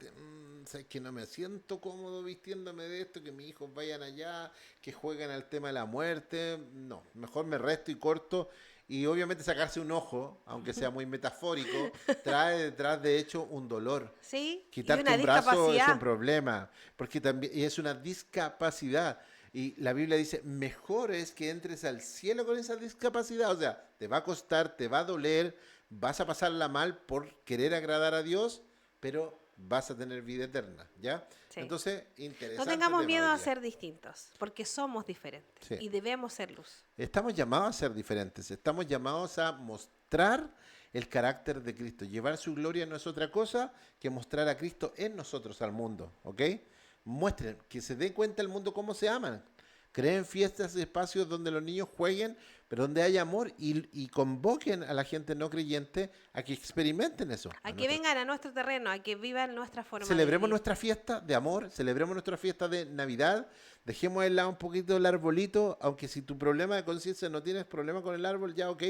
sabes que no me siento cómodo vistiéndome de esto, que mis hijos vayan allá, que jueguen al tema de la muerte, no, mejor me resto y corto. Y obviamente sacarse un ojo, aunque sea muy metafórico, trae detrás de hecho un dolor. Sí, y Quitarte una un brazo es un discapacidad. problema, porque también y es una discapacidad. Y la Biblia dice, mejor es que entres al cielo con esa discapacidad. O sea, te va a costar, te va a doler, vas a pasarla mal por querer agradar a Dios, pero vas a tener vida eterna, ¿ya? Sí. Entonces, No interesante tengamos tema miedo hoy a día. ser distintos, porque somos diferentes Sí. y debemos ser luz. Estamos llamados a ser diferentes, estamos llamados a mostrar el carácter de Cristo. Llevar su gloria no es otra cosa que mostrar a Cristo en nosotros al mundo, ¿ok? Muestren, que se dé cuenta el mundo cómo se aman. Creen fiestas y espacios donde los niños jueguen, pero donde haya amor y convoquen a la gente no creyente a que experimenten eso. A que vengan a nuestro terreno, a que vivan nuestra forma de Celebremos vivir. nuestra fiesta de amor, celebremos nuestra fiesta de Navidad, dejemos de lado un poquito el arbolito, aunque si tu problema de conciencia no tienes problema con el árbol, ya ok,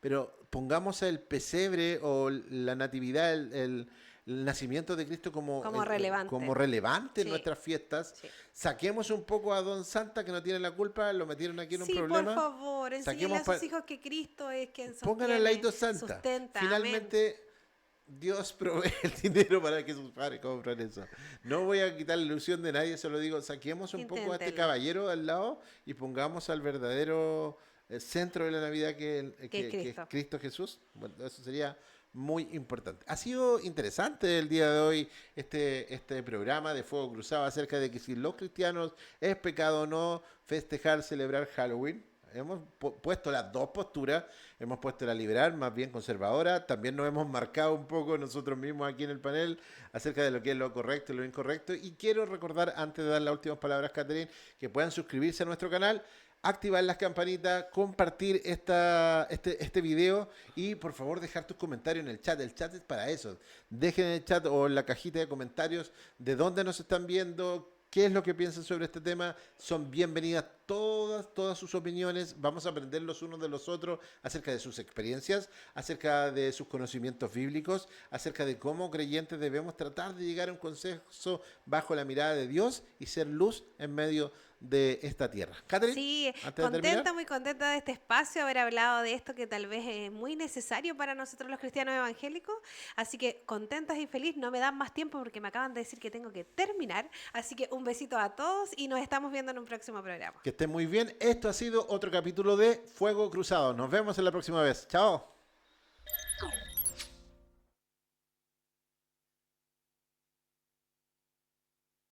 pero pongamos el pesebre o la natividad, el nacimiento de Cristo Como relevante. como relevante en Sí, nuestras fiestas. sí. Saquemos un poco a Don Santa, que no tiene la culpa, lo metieron aquí en un Sí, problema. por favor, enséñale Saquemos a sus hijos que Cristo es quien Pongan al sostiene, ladito Santa. sustenta. Finalmente, Dios provee el dinero para que sus padres compren eso. No voy a quitar la ilusión de nadie, solo digo, saquemos un poco a este Inténtenlo. caballero al lado y pongamos al verdadero centro de la Navidad Que es que es Cristo. Cristo Jesús. Bueno, eso sería muy importante. Ha sido interesante el día de hoy este programa de Fuego Cruzado acerca de que si los cristianos es pecado o no festejar, celebrar Halloween. Hemos puesto las dos posturas, hemos puesto la liberal, más bien conservadora, también nos hemos marcado un poco nosotros mismos aquí en el panel acerca de lo que es lo correcto y lo incorrecto. Y quiero recordar, antes de dar las últimas palabras, Catherine, que puedan suscribirse a nuestro canal, activar las campanitas, compartir este video y por favor dejar tus comentarios en el chat. El chat es para eso. Dejen en el chat o en la cajita de comentarios de dónde nos están viendo, qué es lo que piensan sobre este tema. Son bienvenidas todas sus opiniones. Vamos a aprender los unos de los otros acerca de sus experiencias, acerca de sus conocimientos bíblicos, acerca de cómo creyentes debemos tratar de llegar a un consenso bajo la mirada de Dios y ser luz en medio de esta tierra. Catherine, Sí, antes de terminar. muy contenta de este espacio, haber hablado de esto que tal vez es muy necesario para nosotros los cristianos evangélicos. Así que contentas y feliz, no me dan más tiempo porque me acaban de decir que tengo que terminar. Así que un besito a todos y nos estamos viendo en un próximo programa. Que estén muy bien. Esto ha sido otro capítulo de Fuego Cruzado. Nos vemos en la próxima vez. Chao.